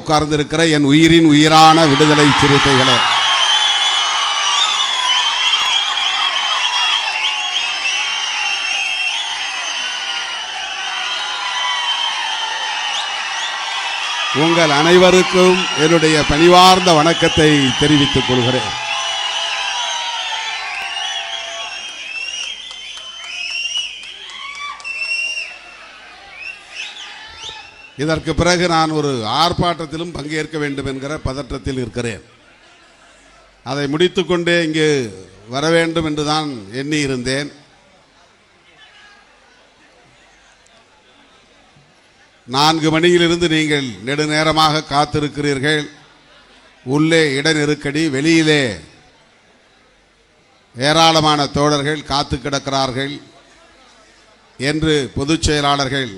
உட்கார்ந்திருக்கிற என் உயிரின் உயிரான விடுதலை சிறுத்தைகளே, உங்கள் அனைவருக்கும் என்னுடைய பணிவார்ந்த வணக்கத்தை தெரிவித்துக் கொள்கிறேன். இதற்கு பிறகு நான் ஒரு ஆர்ப்பாட்டத்திலும் பங்கேற்க வேண்டும் என்கிற பதற்றத்தில் இருக்கிறேன். அதை முடித்துக்கொண்டே இங்கு வர வேண்டும் என்றுதான் எண்ணி இருந்தேன். நான்கு மணியிலிருந்து நீங்கள் நெடுநேரமாக காத்திருக்கிறீர்கள். உள்ளே இட நெருக்கடி, வெளியிலே ஏராளமான தோழர்கள் காத்து கிடக்கிறார்கள் என்று பொதுச் செயலாளர்கள்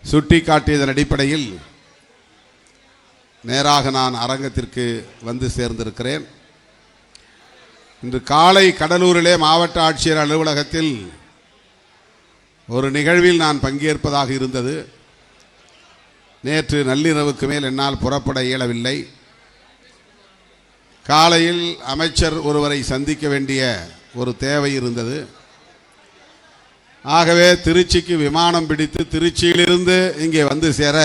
சுட்டிக்காட்டியதன் அடிப்படையில் நேராக நான் அரங்கத்திற்கு வந்து சேர்ந்திருக்கிறேன். இன்று காலை கடலூரிலே மாவட்ட ஆட்சியர் அலுவலகத்தில் ஒரு நிகழ்வில் நான் பங்கேற்பதாக இருந்தது. நேற்று நள்ளிரவுக்கு மேல் என்னால் புறப்பட இயலவில்லை. காலையில் அமைச்சர் ஒருவரை சந்திக்க வேண்டிய ஒரு தேவை இருந்தது. ஆகவே திருச்சிக்கு விமானம் பிடித்து திருச்சியிலிருந்து இங்கே வந்து சேர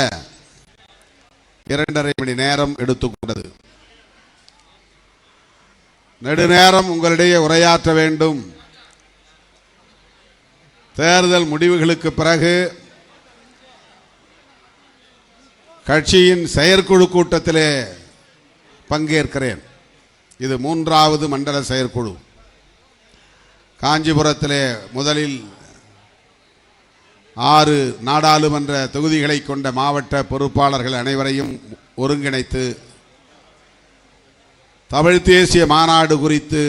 2.5 மணி நேரம் எடுத்துக்கொண்டது. நெடுநேரம் உங்களிடையே உரையாற்ற வேண்டும். தேர்தல் முடிவுகளுக்கு பிறகு கட்சியின் செயற்குழு கூட்டத்திலே பங்கேற்கிறேன். இது 3வது மண்டல செயற்குழு. காஞ்சிபுரத்திலே முதலில் 6 நாடாளுமன்ற தொகுதிகளை கொண்ட மாவட்ட பொறுப்பாளர்கள் அனைவரையும் ஒருங்கிணைத்து தமிழ் தேசிய மாநாடு குறித்து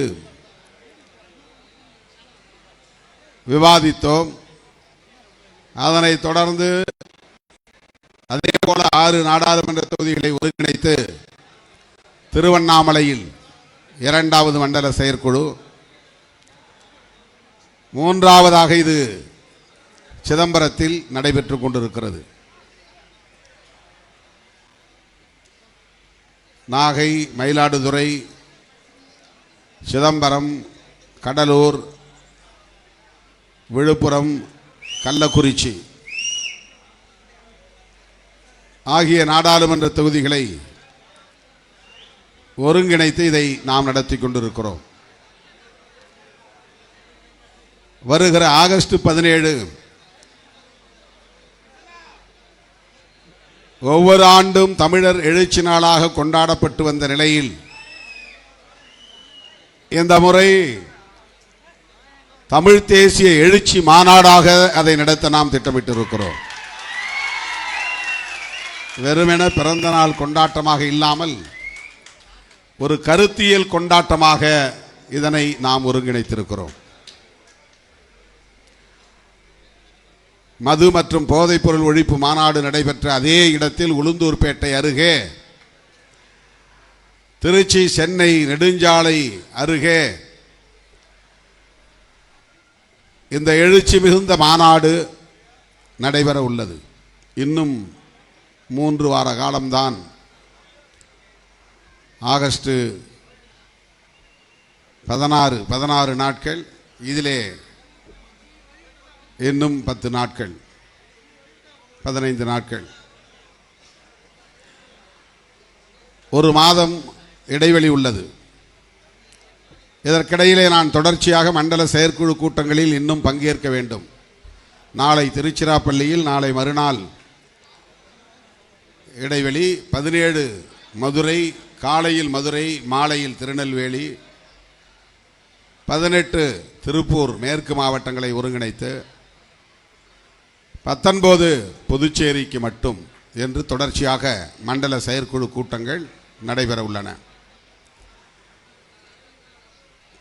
விவாதித்தோம். அதனைத் தொடர்ந்து அதே போல 6 நாடாளுமன்ற தொகுதிகளை ஒருங்கிணைத்து திருவண்ணாமலையில் 2வது மண்டல செயற்குழு, 3வதாக இது சிதம்பரத்தில் நடைபெற்றுக் கொண்டிருக்கிறது. நாகை, மயிலாடுதுறை, சிதம்பரம், கடலூர், விழுப்புரம், கள்ளக்குறிச்சி ஆகிய நாடாளுமன்ற தொகுதிகளை ஒருங்கிணைத்து இதை நாம் நடத்தி கொண்டிருக்கிறோம். வருகிற ஆகஸ்ட் 17 ஒவ்வொரு ஆண்டும் தமிழர் எழுச்சி நாளாக கொண்டாடப்பட்டு வந்த நிலையில் இந்த முறை தமிழ் தேசிய எழுச்சி மாநாடாக அதை நடத்த நாம் திட்டமிட்டிருக்கிறோம். வெறுமென பிறந்த நாள் கொண்டாட்டமாக இல்லாமல் ஒரு கருத்தியல் கொண்டாட்டமாக இதனை நாம் ஒருங்கிணைத்திருக்கிறோம். மது மற்றும் போதைப்பொருள் ஒழிப்பு மாநாடு நடைபெற்ற அதே இடத்தில் உளுந்தூர்பேட்டை அருகே, திருச்சி சென்னை நெடுஞ்சாலை அருகே இந்த எழுச்சி மிகுந்த மாநாடு நடைபெற உள்ளது. இன்னும் 3 வார காலம்தான். ஆகஸ்ட் 16 நாட்கள், இதிலே இன்னும் 10 நாட்கள், 15 நாட்கள், ஒரு மாதம் இடைவெளி உள்ளது. இதற்கிடையிலே நான் தொடர்ச்சியாக மண்டல செயற்குழு கூட்டங்களில் இன்னும் பங்கேற்க வேண்டும். நாளை திருச்சிராப்பள்ளியில், நாளை மறுநாள் இடைவெளி, 17 மதுரை, காலையில் மதுரை, மாலையில் திருநெல்வேலி, 18 திருப்பூர் மேற்கு மாவட்டங்களை ஒருங்கிணைத்து 19 புதுச்சேரிக்கு மட்டும் என்று தொடர்ச்சியாக மண்டல செயற்குழு கூட்டங்கள் நடைபெற உள்ளன.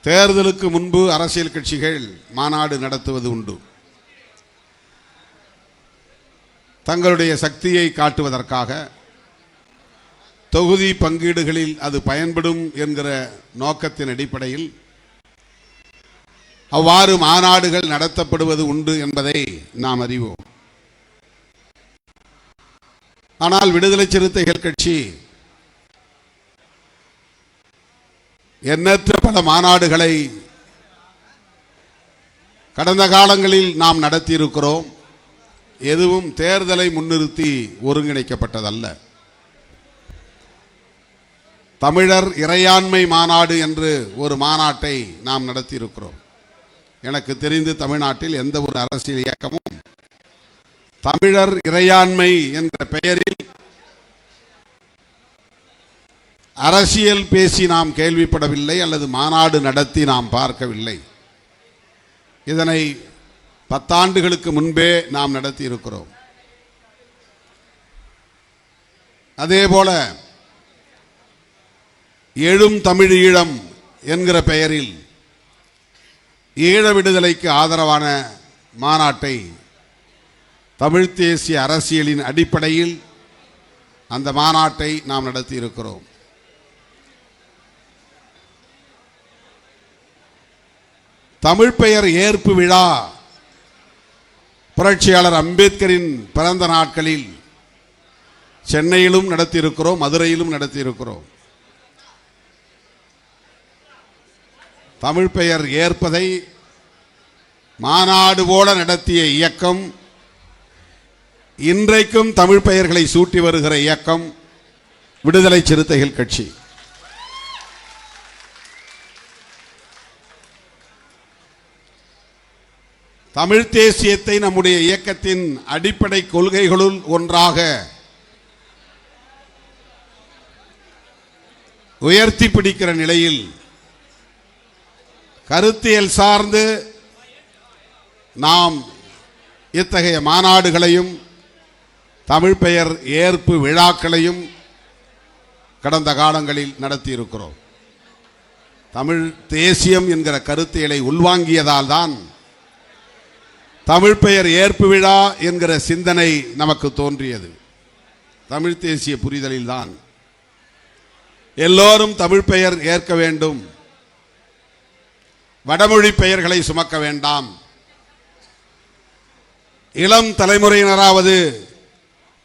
தேர்தலுக்கு முன்பு அரசியல் கட்சிகள் மாநாடு நடத்துவது உண்டு. தங்களுடைய சக்தியை காட்டுவதற்காக, தொகுதி பங்கீடுகளில் அது பயன்படும் என்கிற நோக்கத்தின் அடிப்படையில் அவ்வாறு மாநாடுகள் நடத்தப்படுவது உண்டு என்பதை நாம் அறிவோம். ஆனால் விடுதலை சிறுத்தைகள் கட்சி எண்ணற்ற பல மாநாடுகளை கடந்த காலங்களில் நாம் நடத்தியிருக்கிறோம். எதுவும் தேர்தலை முன்னிறுத்தி ஒருங்கிணைக்கப்பட்டதல்ல. தமிழர் இறையாண்மை மாநாடு என்று ஒரு மாநாட்டை நாம் நடத்தியிருக்கிறோம். எனக்கு தெரிந்து தமிழ்நாட்டில் எந்த ஒரு அரசியல் இயக்கமும் தமிழர் இறையாண்மை என்ற பெயரில் அரசியல் பேசி நாம் கேள்விப்படவில்லை, அல்லது மாநாடு நடத்தி நாம் பார்க்கவில்லை. இதனை 10 ஆண்டுகளுக்கு முன்பே நாம் நடத்தி இருக்கிறோம். அதேபோல எழும் தமிழ் ஈழம் என்கிற பெயரில் ஈழ விடுதலைக்கு ஆதரவான மாநாட்டை தமிழ் தேசிய அரசியலின் அடிப்படையில் அந்த மாநாட்டை நாம் நடத்தி இருக்கிறோம். தமிழ் பெயர் ஏற்பு விழா புரட்சியாளர் அம்பேத்கரின் பிறந்த நாட்களில் சென்னையிலும் நடத்தியிருக்கிறோம், மதுரையிலும் நடத்தியிருக்கிறோம். தமிழ் பெயர் ஏற்பதை மாநாடு போல நடத்திய இயக்கம், இன்றைக்கும் தமிழ் பெயர்களை சூட்டி வருகிற இயக்கம் விடுதலை சிறுத்தைகள் கட்சி. தமிழ் தேசியத்தை நம்முடைய இயக்கத்தின் அடிப்படை கொள்கைகளுள் ஒன்றாக உயர்த்தி பிடிக்கிற நிலையில் கருத்தியல் சார்ந்து நாம் இத்தகைய மாநாடுகளையும் தமிழ் பெயர் ஏற்பு விழாக்களையும் கடந்த காலங்களில் நடத்தியிருக்கிறோம். தமிழ் தேசியம் என்கிற கருத்தியலை உள்வாங்கியதால் தான் தமிழ் பெயர் ஏற்பு விழா என்கிற சிந்தனை நமக்கு தோன்றியது. தமிழ் தேசிய புரிதலில் தான் எல்லோரும் தமிழ் பெயர் ஏற்க வேண்டும், வடமொழி பெயர்களை சுமக்க வேண்டாம், இளம் தலைமுறையினராவது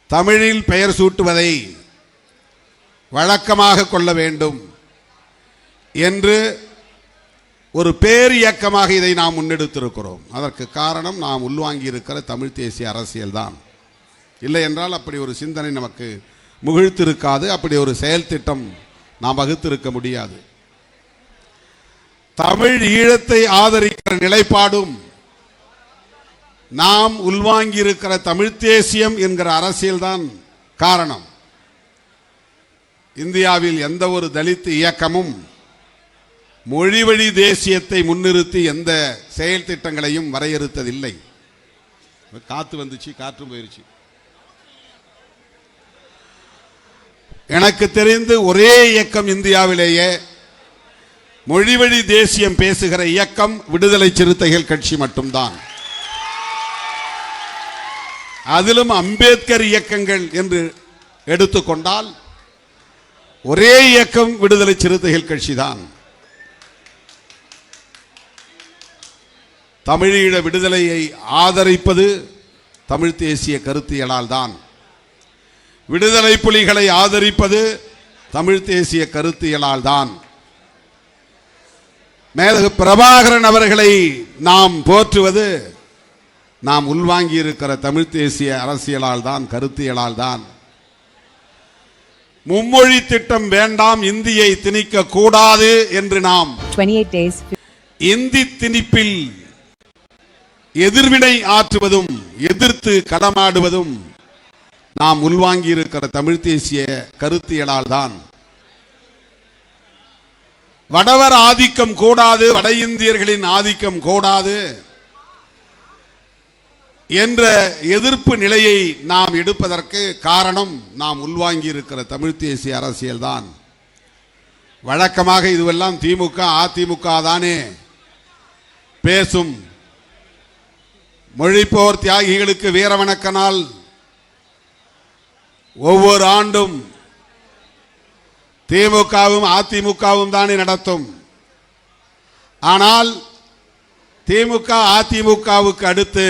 தமிழில் பெயர் சூட்டுவதை வழக்கமாக கொள்ள வேண்டும் என்று ஒரு பேர் இயக்கமாக இதை நாம் முன்னெடுத்திருக்கிறோம். அதற்கு காரணம் நாம் உள்வாங்கி இருக்கிற தமிழ் தேசிய அரசியல் தான். இல்லை என்றால் அப்படி ஒரு சிந்தனை நமக்கு முகிழ்த்திருக்காது, அப்படி ஒரு செயல் திட்டம் நாம் வகுத்திருக்க முடியாது. தமிழ் ஈழத்தை ஆதரிக்கிற நிலைப்பாடும் நாம் உள்வாங்கி இருக்கிற தமிழ் தேசியம் என்கிற அரசியல் தான் காரணம். இந்தியாவில் எந்த ஒரு தலித் இயக்கமும் மொழிவழி தேசியத்தை முன்னிறுத்தி எந்த செயல் திட்டங்களையும் வரையறுத்ததில்லை. காத்து வந்துச்சு, காற்றும் போயிருச்சு. எனக்கு தெரிந்து ஒரே இயக்கம் இந்தியாவிலேயே மொழிவழி தேசியம் பேசுகிற இயக்கம் விடுதலை சிறுத்தைகள் கட்சி மட்டும்தான். அதிலும் அம்பேத்கர் இயக்கங்கள் என்று எடுத்துக்கொண்டால் ஒரே இயக்கம் விடுதலை சிறுத்தைகள் கட்சி தான். தமிழீழ விடுதலையை ஆதரிப்பது தமிழ் தேசிய கருத்தியலால் தான். விடுதலை புலிகளை ஆதரிப்பது தமிழ் தேசிய கருத்தியலால் தான். மேதகு பிரபாகரன் அவர்களை நாம் போற்றுவது நாம் உள்வாங்கி இருக்கிற தமிழ் தேசிய அரசியலால் தான், கருத்தியலால் தான். மும்மொழி திட்டம் வேண்டாம், இந்தியை திணிக்க கூடாது என்று நாம் 28 days இந்தி திணிப்பில் எதிர்வினை ஆற்றுவதும் எதிர்த்து களமாடுவதும் நாம் உள்வாங்கி இருக்கிற தமிழ் தேசிய கருத்தியலால் தான். வடவர் ஆதிக்கம் கூடாது, வட இந்தியர்களின் ஆதிக்கம் கூடாது என்ற எதிர்ப்பு நிலையை நாம் எடுப்பதற்கு காரணம் நாம் உள்வாங்கி இருக்கிற தமிழ் தேசிய அரசியல் தான். வழக்கமாக இதுவெல்லாம் திமுக அதிமுக தானே பேசும். மொழிப்போர் தியாகிகளுக்கு வீரவணக்க நாள் ஒவ்வொரு ஆண்டும் திமுகவும் அதிமுகவும் தானே நடத்தும். ஆனால் திமுக அதிமுகவுக்கு அடுத்து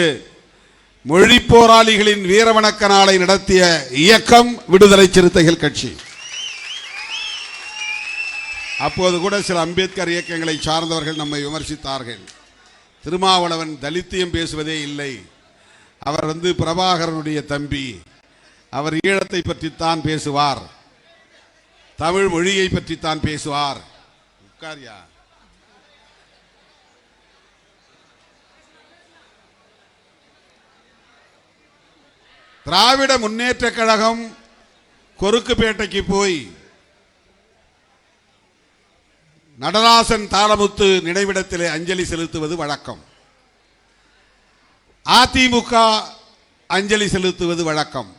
மொழி போராளிகளின் வீரவணக்க நாளை நடத்திய இயக்கம் விடுதலை சிறுத்தைகள் கட்சி. அப்போது கூட சில அம்பேத்கர் இயக்கங்களை சார்ந்தவர்கள் நம்மை விமர்சித்தார்கள். திருமாவளவன் தலித்தியம் பேசுவதே இல்லை, அவர் பிரபாகரனுடைய தம்பி, அவர் ஈழத்தை பற்றித்தான் பேசுவார், தமிழ் மொழியை பற்றித்தான் பேசுவார். உட்காரியா. திராவிட முன்னேற்ற கழகம் கொருக்குப்பேட்டைக்கு போய் நடராசன் தாளமுத்து நினைவிடத்திலே அஞ்சலி செலுத்துவது வழக்கம். அதிமுக அஞ்சலி செலுத்துவது வழக்கம்.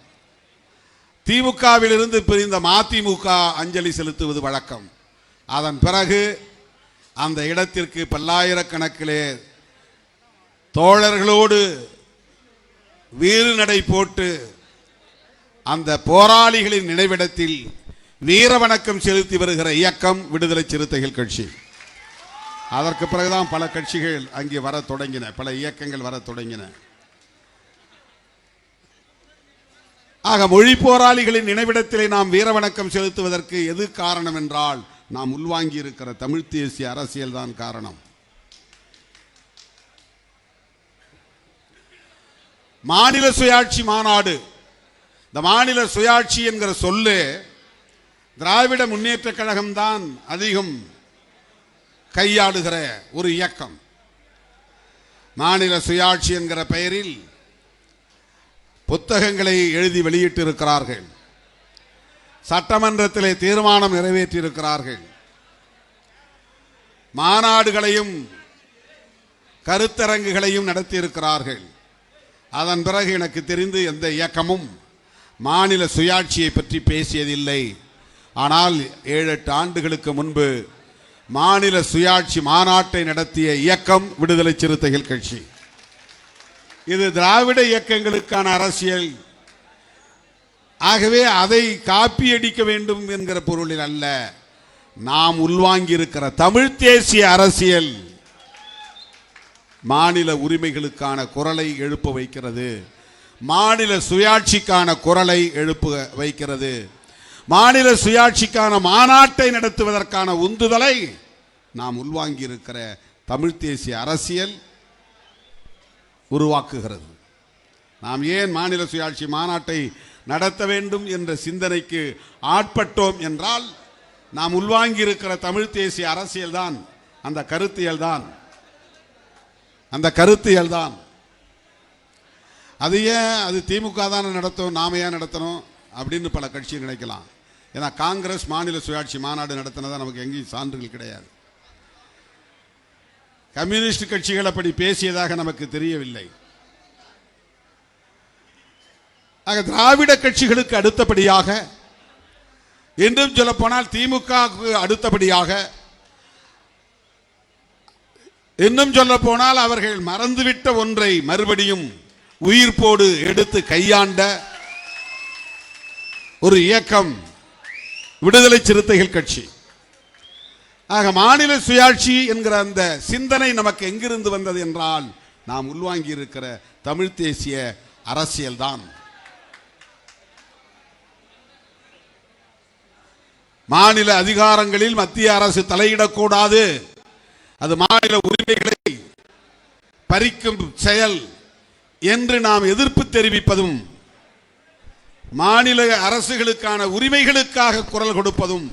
திமுகவில் இருந்து பிரிந்த மதிமுக அஞ்சலி செலுத்துவது வழக்கம். அதன் பிறகு அந்த இடத்திற்கு பல்லாயிரக்கணக்கிலே தோழர்களோடு வீறு நடை போட்டு அந்த போராளிகளின் நினைவிடத்தில் வீர வணக்கம் செலுத்தி வருகிற இயக்கம் விடுதலை சிறுத்தைகள் கட்சி. அதற்கு பிறகுதான் பல கட்சிகள் அங்கே வர தொடங்கின, பல இயக்கங்கள் வர தொடங்கின. ஆக மொழி போராளிகளின் நினைவிடத்திலே நாம் வீர வணக்கம் செலுத்துவதற்கு எது காரணம் என்றால், நாம் உள்வாங்கி இருக்கிற தமிழ் தேசிய அரசியல் தான் காரணம். மாநில சுயாட்சி மாநாடு, இந்த மாநில சுயாட்சி என்கிற சொல்லு திராவிட முன்னேற்ற கழகம் தான் அதிகம் கையாளுகிற ஒரு இயக்கம். மாநில சுயாட்சி என்கிற பெயரில் புத்தகங்களை எழுதி வெளியிட்டிருக்கிறார்கள், சட்டமன்றத்திலே தீர்மானம் நிறைவேற்றியிருக்கிறார்கள், மாநாடுகளையும் கருத்தரங்குகளையும் நடத்தியிருக்கிறார்கள். அதன் பிறகு எனக்கு தெரிந்து எந்த இயக்கமும் மாநில சுயாட்சியை பற்றி பேசியதில்லை. ஆனால் 7-8 ஆண்டுகளுக்கு முன்பு மாநில சுயாட்சி மாநாட்டை நடத்திய இயக்கம் விடுதலை சிறுத்தைகள் கட்சி. இது திராவிட இயக்கங்களுக்கான அரசியல். ஆகவே அதை காப்பியடிக்க வேண்டும் என்கிற பொருளில் அல்ல, நாம் உள்வாங்கி இருக்கிற தமிழ் தேசிய அரசியல் மாநில உரிமைகளுக்கான குரலை எழுப்ப வைக்கிறது, மாநில சுயாட்சிக்கான குரலை எழுப்ப வைக்கிறது, மாநில சுயாட்சிக்கான மாநாட்டை நடத்துவதற்கான உந்துதலை நாம் உள்வாங்கி இருக்கிற தமிழ் தேசிய அரசியல் உருவாக்குகிறது. நாம் ஏன் மாநில சுயாட்சி மாநாட்டை நடத்த வேண்டும் என்ற சிந்தனைக்கு ஆட்பட்டோம் என்றால், நாம் உள்வாங்கி இருக்கிற தமிழ் தேசிய அரசியல் தான், அந்த கருத்தியல் தான். அது ஏன் அது திமுக தான் நடத்தும், நாம ஏன் நடத்தணும் அப்படின்னு பல கட்சிகள் நினைக்கலாம். ஏன்னா காங்கிரஸ் மாநில சுயாட்சி மாநாடு நடத்தினதா நமக்கு எங்கேயும் சான்றுகள் கிடையாது. கம்யூனிஸ்ட் கட்சிகள் அப்படி பேசியதாக நமக்கு தெரியவில்லை. ஆக திராவிட கட்சிகளுக்கு அடுத்தபடியாக, என்றும் சொல்ல போனால் திமுகவுக்கு அடுத்தபடியாக, இன்னும் சொல்ல போனால் அவர்கள் மறந்துவிட்ட ஒன்றை மறுபடியும் உயிர்ப்போடு எடுத்து கையாண்ட ஒரு இயக்கம் விடுதலை சிறுத்தைகள் கட்சி. ஆக மாநில சுயாட்சி என்கிற அந்த சிந்தனை நமக்கு எங்கிருந்து வந்தது என்றால், நாம் உள்வாங்கி இருக்கிற தமிழ் தேசிய அரசியல் தான். மாநில அதிகாரங்களில் மத்திய அரசு தலையிடக்கூடாது, அது மாநில உரிமைகளை பறிக்கும் செயல் என்று நாம் எதிர்ப்பு தெரிவிப்பதும், மாநில அரசுகளுக்கான உரிமைகளுக்காக குரல் கொடுப்பதும்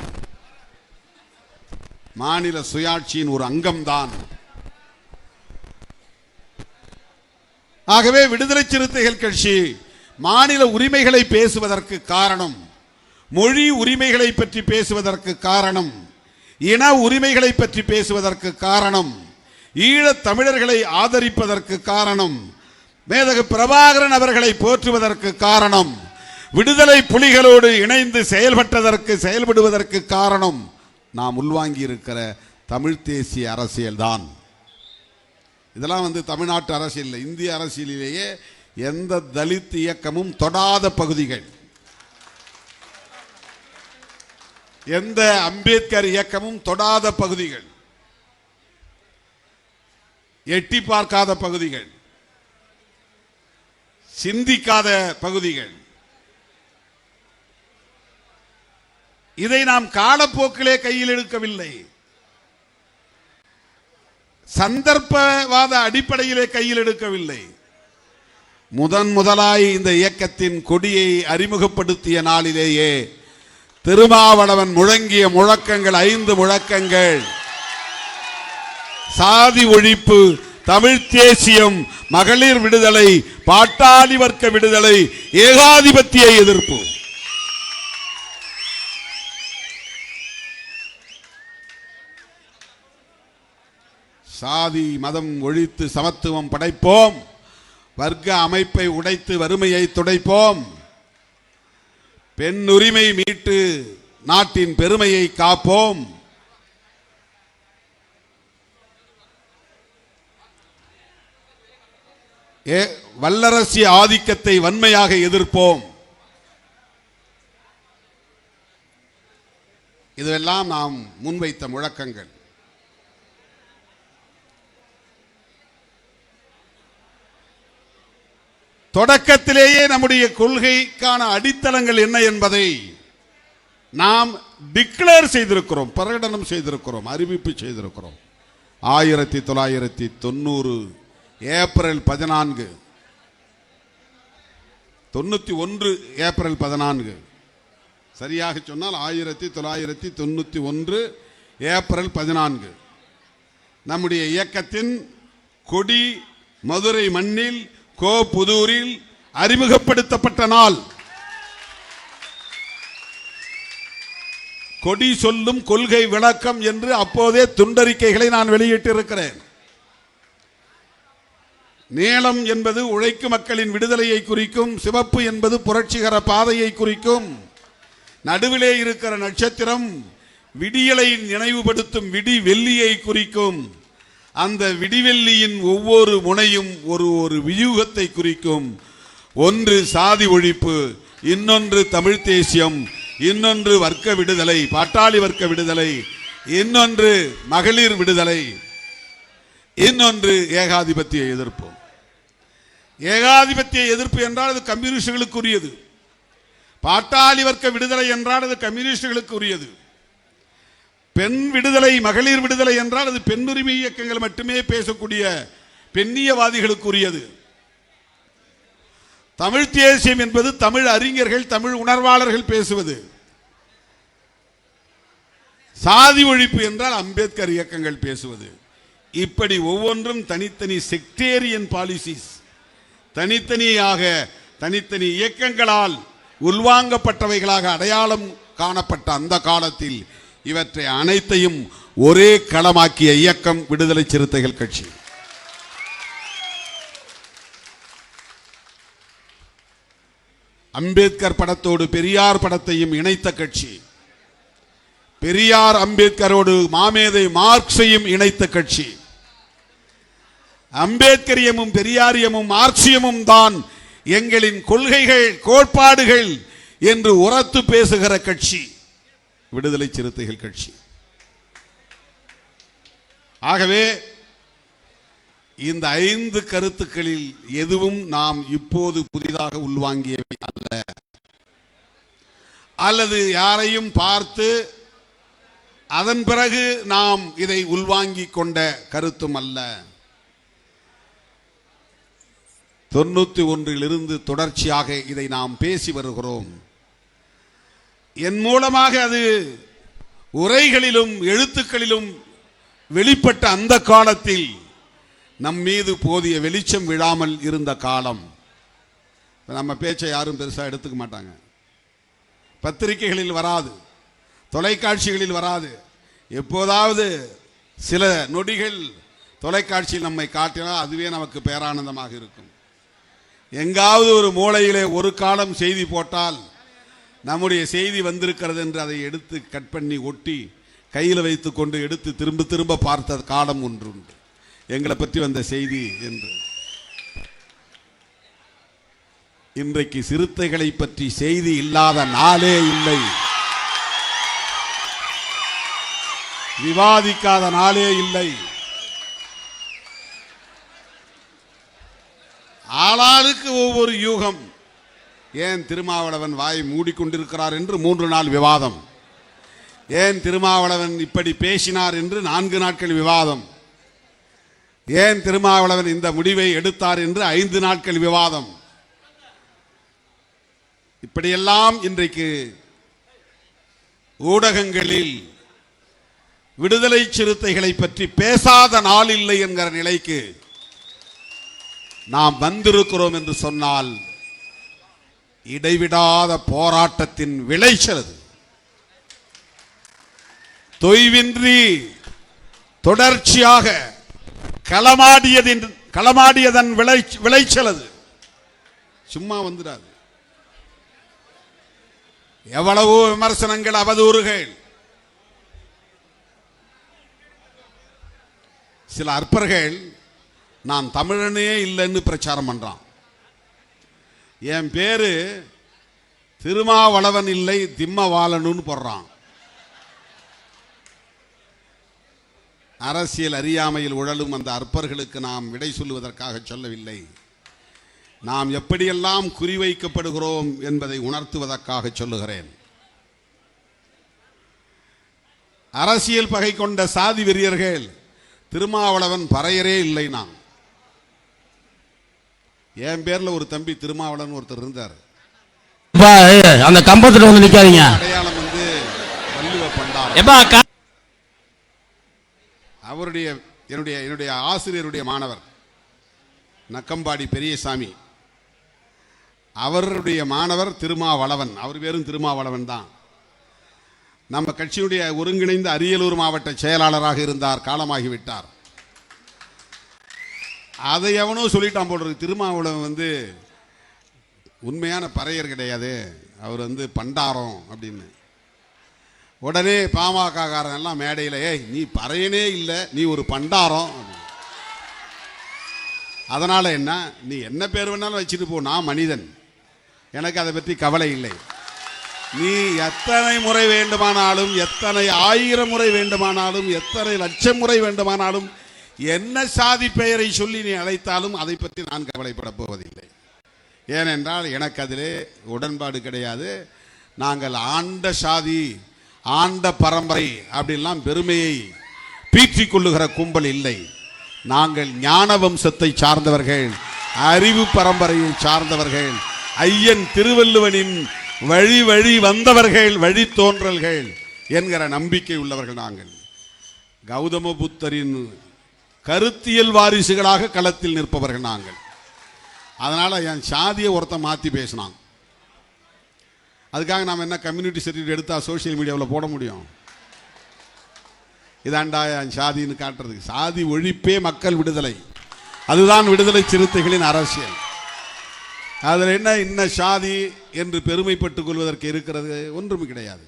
மாநில சுயாட்சியின் ஒரு அங்கம்தான். ஆகவே விடுதலை சிறுத்தைகள் கட்சி மாநில உரிமைகளை பேசுவதற்கு காரணம், மொழி உரிமைகளை பற்றி பேசுவதற்கு காரணம், இன உரிமைகளை பற்றி பேசுவதற்கு காரணம், ஈழத் தமிழர்களை ஆதரிப்பதற்கு காரணம், மேதகு பிரபாகரன் அவர்களை போற்றுவதற்கு காரணம், விடுதலை புலிகளோடு இணைந்து செயல்படுவதற்கு காரணம் நாம் உள்வாங்கி இருக்கிற தமிழ் தேசிய அரசியல் தான். இதெல்லாம் தமிழ்நாட்டு அரசியல், இந்திய அரசியலிலேயே எந்த தலித் இயக்கமும் தொடாத பகுதிகள், எந்த அம்பேத்கர் இயக்கமும் தொடாத பகுதிகள், எட்டி பார்க்காத பகுதிகள். சிந்திக்காத பகுதிகள். இதை நாம் காலப்போக்கிலே கையில் எடுக்கவில்லை, சந்தர்ப்பவாத அடிப்படையிலே கையில் எடுக்கவில்லை. முதலாய் இந்த இயக்கத்தின் கொடியை அறிமுகப்படுத்திய நாளிலேயே திருமாவளவன் முழங்கிய முழக்கங்கள் 5 முழக்கங்கள்: சாதி ஒழிப்பு, தமிழ் தேசியம், மகளிர் விடுதலை, பாட்டாளி வர்க்க விடுதலை, ஏகாதிபத்திய எதிர்ப்பு. சாதி மதம் ஒழித்து சமத்துவம் படைப்போம், வர்க்க அமைப்பை உடைத்து வறுமையை துடைப்போம், பெண் உரிமை மீட்டு நாட்டின் பெருமையை காப்போம், வல்லரசிய ஆதிக்கத்தை வன்மையாக எதிர்ப்போம். இதெல்லாம் நாம் முன்வைத்த முழக்கங்கள். தொடக்கத்திலேயே நம்முடைய கொள்கைக்கான அடித்தளங்கள் என்ன என்பதை நாம் டிக்ளேர் செய்திருக்கிறோம், பிரகடனம் செய்திருக்கிறோம், அறிவிப்பு செய்திருக்கிறோம். 1990 ஏப்ரல் 14, 91 ஏப்ரல் 14, சரியாக சொன்னால் 1991 ஏப்ரல் 14 நம்முடைய இயக்கத்தின் கொடி மதுரை மண்ணில் புதூரில் அறிமுகப்படுத்தப்பட்ட நாள். கொடி சொல்லும் கொள்கை விளக்கம் என்று அப்போதே துண்டறிக்கைகளை நான் வெளியிட்டிருக்கிறேன். நீலம் என்பது உழைக்கும் மக்களின் விடுதலையை குறிக்கும், சிவப்பு என்பது புரட்சிகர பாதையை குறிக்கும், நடுவிலே இருக்கிற நட்சத்திரம் விடியலை நினைவுபடுத்தும் விடி வெள்ளியை குறிக்கும், அந்த விடிவெள்ளியின் ஒவ்வொரு முனையும் ஒரு வியூகத்தை குறிக்கும். ஒன்று சாதி ஒழிப்பு, இன்னொன்று தமிழ் தேசியம், இன்னொன்று வர்க்க விடுதலை, பாட்டாளி வர்க்க விடுதலை, இன்னொன்று மகளிர் விடுதலை, இன்னொன்று ஏகாதிபத்திய எதிர்ப்பு. ஏகாதிபத்திய எதிர்ப்பு என்றால் அது கம்யூனிஸ்டுகளுக்குரியது, பாட்டாளி வர்க்க விடுதலை என்றால் அது கம்யூனிஸ்டுகளுக்குரியது, பெண் விடுதலை மகளிர் விடுதலை என்றால் அது பெண்ணுரிமை இயக்கங்கள் மட்டுமே பேசக்கூடிய பெண்ணியவாதிகளுக்குரியது. தமிழ் தேசியம் என்பது தமிழ் அறிஞர்கள், தமிழ் உணர்வாளர்கள் பேசுவது. சாதி ஒழிப்பு என்றால் அம்பேத்கர் இயக்கங்கள் பேசுவது. இப்படி ஒவ்வொன்றும் தனித்தனி செக்டேரியன் பாலிசிஸ், தனித்தனியாக தனித்தனி இயக்கங்களால் உள்வாங்கப்பட்டவைகளாக அடையாளம் காணப்பட்ட அந்த காலத்தில் இவற்றை அனைத்தையும் ஒரே களமாக்கிய இயக்கம் விடுதலை சிறுத்தைகள் கட்சி. அம்பேத்கர் படத்தோடு பெரியார் படத்தையும் இணைத்த கட்சி, பெரியார் அம்பேத்கரோடு மாமேதை மார்க்ஸையும் இணைத்த கட்சி. அம்பேத்கரியமும் பெரியாரியமும் மார்க்சியமும் தான் எங்களின் கொள்கைகள், கோட்பாடுகள் என்று உரத்து பேசுகிற கட்சி விடுதலை சிறுத்தைகள் கட்சி. ஆகவே இந்த 5 கருத்துக்களில் எதுவும் நாம் இப்போது புதிதாக உள்வாங்கியவை அல்ல, அல்லது யாரையும் பார்த்து அதன் பிறகு நாம் இதை உள்வாங்கிக் கொண்ட கருத்தும் அல்ல. 91 தொடர்ச்சியாக இதை நாம் பேசி வருகிறோம். என் மூலமாக அது உரைகளிலும் எழுத்துக்களிலும் வெளிப்பட்ட அந்த காலத்தில் நம் மீது போதிய வெளிச்சம் விழாமல் இருந்த காலம். நம்ம பேச்சை யாரும் பெருசாக எடுத்துக்க மாட்டாங்க, பத்திரிகைகளில் வராது, தொலைக்காட்சிகளில் வராது. எப்போதாவது சில நொடிகள் தொலைக்காட்சியில் நம்மை காட்டினால் அதுவே நமக்கு பேரானந்தமாக இருக்கும். எங்காவது ஒரு மூலையிலே ஒரு காலம் செய்தி போட்டால் நம்முடைய செய்தி வந்திருக்கிறது என்று அதை எடுத்து கட் பண்ணி ஒட்டி கையில் வைத்துக் கொண்டு எடுத்து திரும்ப திரும்ப பார்த்த காலம் ஒன்று உண்டு, எங்களை பற்றி வந்த செய்தி என்று. இன்றைக்கு சிறுத்தைகளை பற்றி செய்தி இல்லாத நாளே இல்லை, விவாதிக்காத நாளே இல்லை. ஆளாளுக்கு ஒவ்வொரு யூகம். ஏன் திருமாவளவன் வாய் மூடிக்கொண்டிருக்கிறார் என்று 3 நாள் விவாதம், ஏன் திருமாவளவன் இப்படி பேசினார் என்று 4 நாட்கள் விவாதம், ஏன் திருமாவளவன் இந்த முடிவை எடுத்தார் என்று 5 நாட்கள் விவாதம். இப்படியெல்லாம் இன்றைக்கு ஊடகங்களில் விடுதலை சிறுத்தைகளை பற்றி பேசாத நாள் இல்லை என்கிற நிலைக்கு நாம் வந்திருக்கிறோம் என்று சொன்னால் இடைவிடாத போராட்டத்தின் விளைச்சல் அது. தொய்வின்றி தொடர்ச்சியாக களமாடியதன் விளைச்சல் அது. சும்மா வந்துடாது. எவ்வளவோ விமர்சனங்கள், அவதூறுகள். சில அற்பர்கள் நான் தமிழனே இல்லைன்னு பிரச்சாரம் பண்றான். என் பேரு திருமாவளவன் இல்லை, திம்மவாளனுன்னு போடுறான். அரசியல் அறியாமையில் உழலும் அந்த அற்பர்களுக்கு நாம் விடை சொல்லுவதற்காக சொல்லவில்லை, நாம் எப்படியெல்லாம் குறிவைக்கப்படுகிறோம் என்பதை உணர்த்துவதற்காக சொல்லுகிறேன். அரசியல் பகை கொண்ட சாதி வெறியர்கள் திருமாவளவன் பறையரே இல்லை. நான் என் பேர்ல ஒரு தம்பி திருமாவளவன் ஒருத்தர் இருந்தார். அந்த கம்பத்துல வந்து நிக்காதீங்க. அடையாளம் வந்து வள்ளுவ பண்டாரம். அவருடைய என்னுடைய ஆசிரியருடைய மாணவர் நக்கம்பாடி பெரியசாமி, அவருடைய மாணவர் திருமாவளவன். அவர் பேரும் திருமாவளவன் தான். நம்ம கட்சியுடைய ஒருங்கிணைந்த அரியலூர் மாவட்ட செயலாளராக இருந்தார், காலமாகிவிட்டார். அதை எவனோ சொல்லிட்டான் போல இருக்கு. திருமாவளவன் வந்து உண்மையான பறையர் கிடையாது, அவர் வந்து பண்டாரம் அப்படின்னு. உடனே பாமக காரன் எல்லாம் மேடையில், ஏய் நீ பறையனே இல்லை, நீ ஒரு பண்டாரம். அதனால என்ன, நீ என்ன பேர் வேணாலும் வச்சுட்டு போ, நான் மனிதன், எனக்கு அதை பற்றி கவலை இல்லை. நீ எத்தனை முறை வேண்டுமானாலும், எத்தனை 1000 முறை வேண்டுமானாலும், எத்தனை லட்சம் முறை வேண்டுமானாலும், என்ன சாதி பெயரை சொல்லி நீ அழைத்தாலும் அதை பற்றி நான் கவலைப்பட போவதில்லை. ஏனென்றால் எனக்கு அதிலே உடன்பாடு கிடையாது. நாங்கள் ஆண்ட சாதி, ஆண்ட பரம்பரை அப்படின்லாம் பெருமையை பீற்றிக் கொள்ளுகிற கும்பல் இல்லை. நாங்கள் ஞான வம்சத்தை சார்ந்தவர்கள், அறிவு பரம்பரையை சார்ந்தவர்கள், ஐயன் திருவள்ளுவனின் வழி வழி வந்தவர்கள், வழி தோன்றல்கள் என்கிற நம்பிக்கை உள்ளவர்கள். நாங்கள் கௌதம புத்தரின் கருத்தியல் வாரிசுகளாக களத்தில் நிற்பவர்கள் நாங்கள். அதனால என் சாதியை ஒருத்தன் மாற்றி பேசினான். அதுக்காக நாம் என்ன கம்யூனிட்டி சர்டிஃபிகேட் எடுத்தா சோசியல் மீடியாவில் போட முடியும்? இதாண்டா என் சாதின்னு காட்டுறதுக்கு. சாதி ஒழிப்பே மக்கள் விடுதலை, அதுதான் விடுதலை சிறுத்தைகளின் அரசியல். அதில் என்ன இன்ன சாதி என்று பெருமைப்பட்டுக் கொள்வதற்கு இருக்கிறது? ஒன்றும் கிடையாது.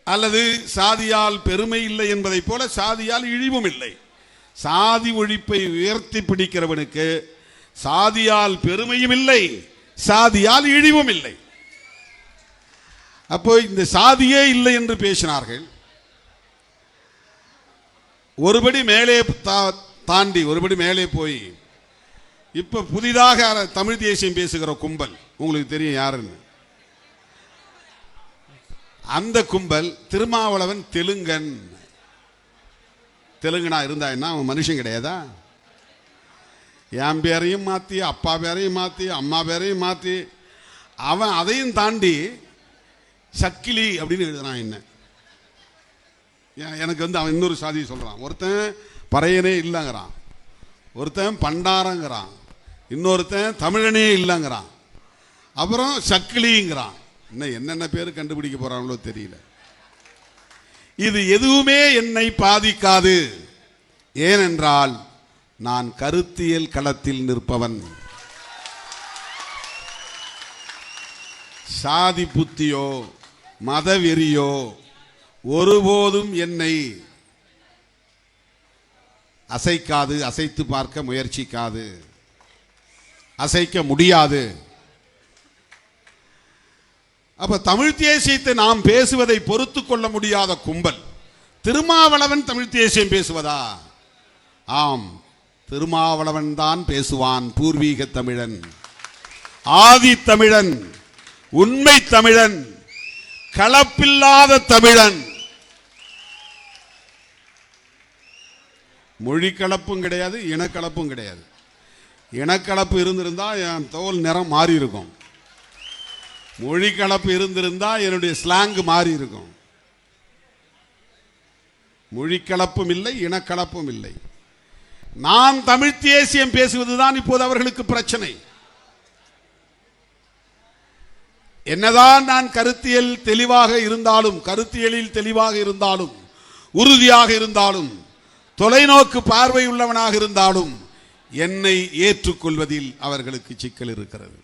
அல்லது சாதியால் பெருமை இல்லை என்பதை போல சாதியால் இழிவும் இல்லை. சாதி ஒழிப்பை உயர்த்தி பிடிக்கிறவனுக்கு சாதியால் பெருமையும் இல்லை, சாதியால் இழிவும் இல்லை. அப்போ இந்த சாதியே இல்லை என்று பேசினார்கள். ஒருபடி மேலே தாண்டி, ஒருபடி மேலே போய் இப்ப புதிதாக தமிழ் தேசியம் பேசுகிற கும்பல் உங்களுக்கு தெரியும் யாருன்னு. அந்த கும்பல் திருமாவளவன் தெலுங்கன். தெலுங்கனா இருந்தா என்ன, அவன் மனுஷன் கிடையாதா? என் பேரையும் மாற்றி, அப்பா பேரையும் மாற்றி, அம்மா பேரையும் மாற்றி, அவன் அதையும் தாண்டி சக்கிலி அப்படின்னு எழுதுறான். என்ன எனக்கு வந்து அவன் இன்னொரு சாதியை சொல்றான். ஒருத்தன் பறையனே இல்லைங்கிறான், ஒருத்தன் பண்டாரங்கிறான், இன்னொருத்தன் தமிழனே இல்லைங்கிறான், அப்புறம் சக்கிலிங்கிறான். இன்னும் என்னென்ன பேர் கண்டுபிடிக்க போறாங்களோ தெரியல. இது எதுவுமே என்னை பாதிக்காது. ஏனென்றால் நான் கருத்தியல் களத்தில் நிற்பவன். சாதி புத்தியோ மதவெறியோ ஒருபோதும் என்னை அசைக்காது, அசைத்து பார்க்க முயற்சிக்காது, அசைக்க முடியாது. அப்ப தமிழ் தேசியத்தை நாம் பேசுவதை பொறுத்து கொள்ள முடியாத கும்பல் திருமாவளவன் தமிழ் தேசியம் பேசுவதா? ஆம், திருமாவளவன் தான் பேசுவான். பூர்வீக தமிழன், ஆதி தமிழன், உண்மை தமிழன், கலப்பில்லாத தமிழன். மொழி கலப்பும் கிடையாது, இனக்கலப்பும் கிடையாது. இனக்கலப்பு இருந்திருந்தா என் தோல் நிறம் மாறி இருக்கும். மொழி கலப்பு இருந்திருந்தா என்னுடைய ஸ்லாங் மாறி இருக்கும். மொழி கலப்பும் இல்லை, இனக்கலப்பும் இல்லை. நான் தமிழ் தேசியம் பேசுவதுதான் இப்போது அவர்களுக்கு பிரச்சனை. என்னதான் நான் கருத்தியல் தெளிவாக இருந்தாலும், கருத்தியலில் தெளிவாக இருந்தாலும், உறுதியாக இருந்தாலும், தொலைநோக்கு பார்வை உள்ளவனாக இருந்தாலும், என்னை ஏற்றுக்கொள்வதில் அவர்களுக்கு சிக்கல் இருக்கிறது.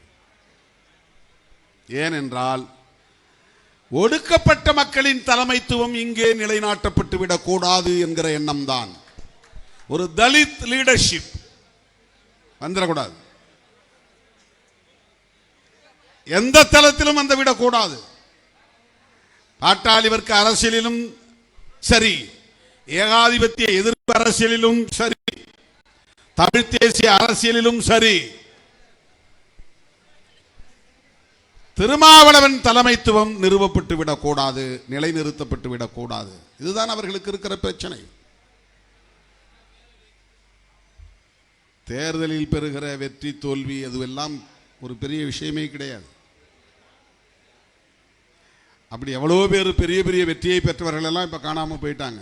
ஏனென்றால் ஒடுக்கப்பட்ட மக்களின் தலைமைத்துவம் இங்கே நிலைநாட்டப்பட்டு விடக்கூடாது என்கிற எண்ணம் தான். ஒரு தலித் லீடர்ஷிப் வந்துடக்கூடாது, எந்த தளத்திலும் வந்து விடக்கூடாது. பாட்டாளி வர்க்க அரசியலிலும் சரி, ஏகாதிபத்திய எதிர்ப்பு அரசியலிலும் சரி, தமிழ் தேசிய அரசியலிலும் சரி, திருமாவளவன் தலைமைத்துவம் நிறுவப்பட்டு விடக்கூடாது, நிலைநிறுத்தப்பட்டு விடக்கூடாது. இதுதான் அவர்களுக்கு இருக்கிற பிரச்சனை. தேர்தலில் பெறுகிற வெற்றி தோல்வி அதுவெல்லாம் ஒரு பெரிய விஷயமே கிடையாது. அப்படி எவ்வளோ பேர் பெரிய பெரிய வெற்றியை பெற்றவர்கள் எல்லாம் இப்ப காணாம போயிட்டாங்க.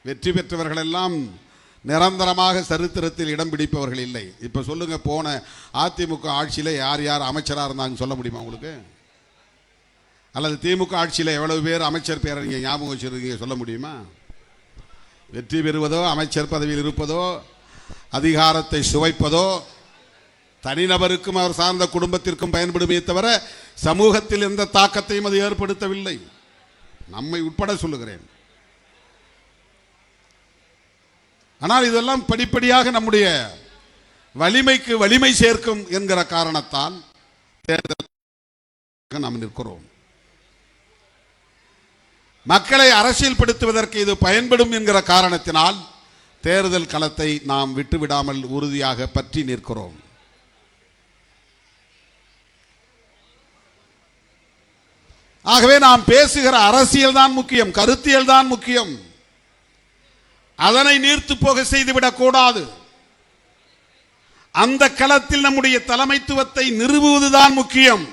வெற்றி பெற்றவர்கள் எல்லாம் நிரந்தரமாக சரித்திரத்தில் இடம் பிடிப்பவர்கள் இல்லை. இப்ப சொல்லுங்க, போன அதிமுக ஆட்சியில யார் யார் அமைச்சராக இருந்தாங்க சொல்ல முடியுமா உங்களுக்கு? அல்லது திமுக ஆட்சியில் எவ்வளவு பேர் அமைச்சர் பேரை நீங்க ஞாபகம் வச்சிருக்கீங்க சொல்ல முடியுமா? வெற்றி பெறுவதோ, அமைச்சர் பதவியில் இருப்பதோ, அதிகாரத்தை சுவைப்பதோ தனிநபருக்கும் அவர் சார்ந்த குடும்பத்திற்கும் பயன்படுமே தவிர சமூகத்தில் எந்த தாக்கத்தையும் அது ஏற்படுத்தவில்லை. நம்மை உட்பட சொல்லுகிறேன். ஆனால் இதெல்லாம் படிப்படியாக நம்முடைய வலிமைக்கு வலிமை சேர்க்கும் என்கிற காரணத்தால் நாம் நிற்கிறோம். மக்களை அரசியல்படுத்துவதற்கு இது பயன்படும் என்கிற காரணத்தினால் தேர்தல் களத்தை நாம் விட்டுவிடாமல் உறுதியாக பற்றி நிற்கிறோம். ஆகவே நாம் பேசுகிற அரசியல் தான் முக்கியம், கருத்தியல் தான் முக்கியம். அதனை நீர்த்து போக செய்துவிடக் கூடாது. அந்த களத்தில் நம்முடைய தலைமைத்துவத்தை நிறுவுவதுதான் முக்கியம்.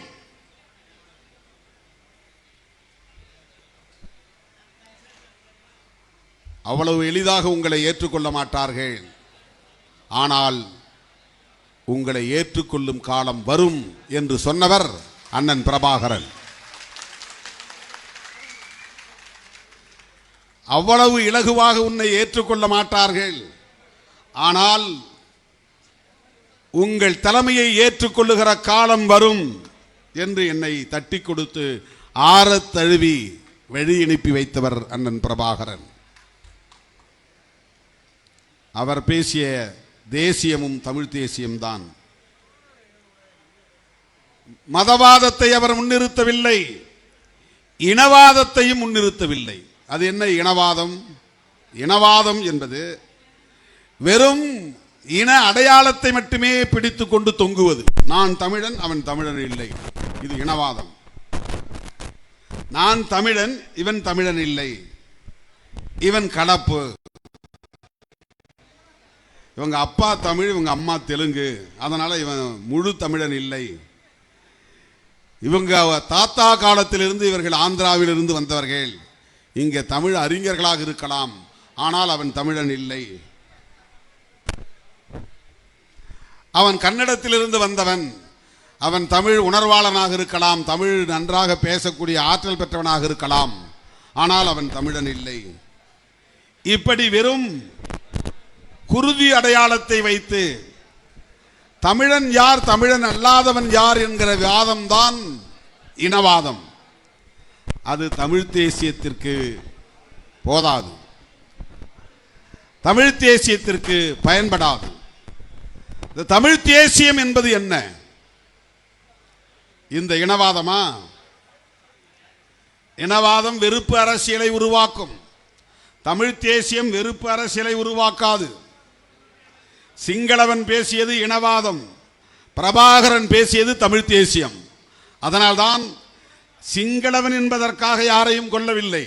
அவ்வளவு எளிதாக உங்களை ஏற்றுக்கொள்ள மாட்டார்கள். ஆனால் உங்களை ஏற்றுக்கொள்ளும் காலம் வரும் என்று சொன்னவர் அண்ணன் பிரபாகரன். அவ்வளவு இலகுவாக உன்னை ஏற்றுக்கொள்ள மாட்டார்கள். ஆனால் உங்கள் தலைமையை ஏற்றுக்கொள்ளுகிற காலம் வரும் என்று என்னை தட்டி கொடுத்து ஆறத் தழுவி வழி அனுப்பி வைத்தவர் அண்ணன் பிரபாகரன். அவர் பேசிய தேசியமும் தமிழ் தேசியம்தான். மதவாதத்தை அவர் முன்னிறுத்தவில்லை, இனவாதத்தையும் முன்னிறுத்தவில்லை. அது என்ன இனவாதம்? இனவாதம் என்பது வெறும் இன அடையாளத்தை மட்டுமே பிடித்துக் கொண்டு தொங்குவது. நான் தமிழன், அவன் தமிழன் இல்லை, இது இனவாதம். நான் தமிழன், இவன் தமிழன் இல்லை, இவன் கலப்பு. இவங்க அப்பா தமிழ், இவங்க அம்மா தெலுங்கு, அதனால இவன் முழு தமிழன் இல்லை. இவங்க தாத்தா காலத்திலிருந்து இவர்கள் ஆந்திராவில் இருந்து வந்தவர்கள், இங்கே தமிழ் அறிஞர்களாக இருக்கலாம், ஆனால் அவன் தமிழன் இல்லை. அவன் கன்னடத்திலிருந்து வந்தவன், அவன் தமிழ் உணர்வாளனாக இருக்கலாம், தமிழ் நன்றாக பேசக்கூடிய ஆற்றல் பெற்றவனாக இருக்கலாம், ஆனால் அவன் தமிழன் இல்லை. இப்படி வெறும் குருதி அடையாளத்தை வைத்து தமிழன் யார், தமிழன் அல்லாதவன் யார் என்கிற வாதம்தான் இனவாதம். அது தமிழ் தேசியத்திற்கு போதாது, தமிழ் தேசியத்திற்கு பயன்படாது. இந்த தமிழ் தேசியம் என்பது என்ன? இந்த இனவாதமா? இனவாதம் வெறுப்பு அரசியலை உருவாக்கும், தமிழ் தேசியம் வெறுப்பு அரசியலை உருவாக்காது. சிங்களவன் பேசியது இனவாதம், பிரபாகரன் பேசியது தமிழ் தேசியம். அதனால்தான் சிங்களவன் என்பதற்காக யாரையும் கொல்லவில்லை.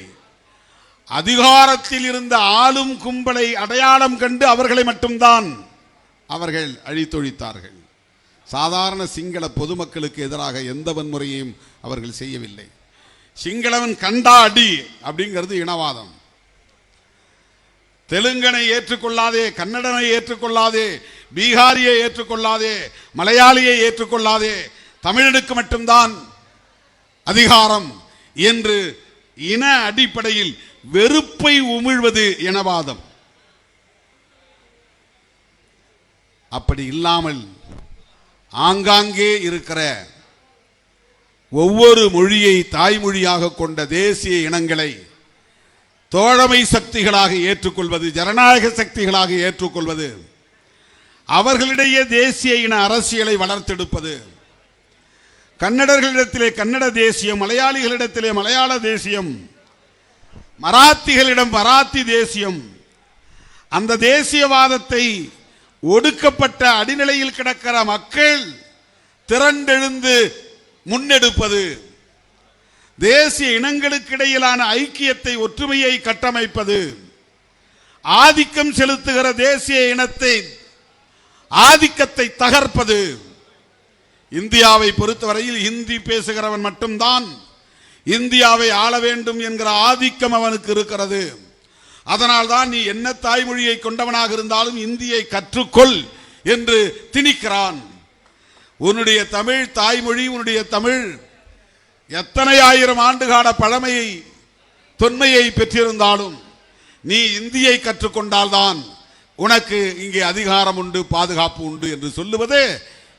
அதிகாரத்தில் இருந்த ஆளும் கும்பலை அடையாளம் கண்டு அவர்களை மட்டும்தான் அவர்கள் அழித்தொழித்தார்கள். சாதாரண சிங்கள பொதுமக்களுக்கு எதிராக எந்த வன்முறையையும் அவர்கள் செய்யவில்லை. சிங்களவன் கண்டா அடி அப்படிங்கிறது இனவாதம். தெலுங்கனை ஏற்றுக்கொள்ளாதே, கன்னடனை ஏற்றுக்கொள்ளாதே, பீகாரியை ஏற்றுக்கொள்ளாதே, மலையாளியை ஏற்றுக்கொள்ளாதே, தமிழனுக்கு மட்டும்தான் அதிகாரம் என்று இன அடிப்படையில் வெறுப்பை உமிழ்வது இனவாதம். அப்படி இல்லாமல் ஆங்காங்கே இருக்கிற ஒவ்வொரு மொழியை தாய்மொழியாக கொண்ட தேசிய இனங்களை தோழமை சக்திகளாக ஏற்றுக்கொள்வது, ஜனநாயக சக்திகளாக ஏற்றுக்கொள்வது, அவர்களிடையே தேசிய இன அரசியலை வளர்த்தெடுப்பது, கன்னடர்களிடத்திலே கன்னட தேசியம், மலையாளிகளிடத்திலே மலையாள தேசியம், மராத்திகளிடம் மராத்தி தேசியம், அந்த தேசியவாதத்தை ஒடுக்கப்பட்ட அடிநிலையில் கிடக்கிற மக்கள் திரண்டெழுந்து முன்னெடுப்பது, தேசிய இனங்களுக்கு இடையிலான ஐக்கியத்தை, ஒற்றுமையை கட்டமைப்பது, ஆதிக்கம் செலுத்துகிற தேசிய இனத்தை ஆதிக்கத்தை தகர்ப்பது. இந்தியாவை பொறுத்தவரையில் இந்தி பேசுகிறவன் மட்டும்தான் இந்தியாவை ஆள வேண்டும் என்கிற ஆதிக்கம் அவனுக்கு இருக்கிறது. அதனால்தான் நீ என்ன தாய்மொழியை கொண்டவனாக இருந்தாலும் இந்தியை கற்றுக்கொள் என்று திணிக்கிறான். உன்னுடைய தமிழ் தாய்மொழி, உன்னுடைய தமிழ் எத்தனை ஆயிரம் ஆண்டுகால பழமையை தொன்மையை பெற்றிருந்தாலும் நீ இந்தியை கற்றுக்கொண்டால்தான் உனக்கு இங்கே அதிகாரம் உண்டு, பாதுகாப்பு உண்டு என்று சொல்லுவது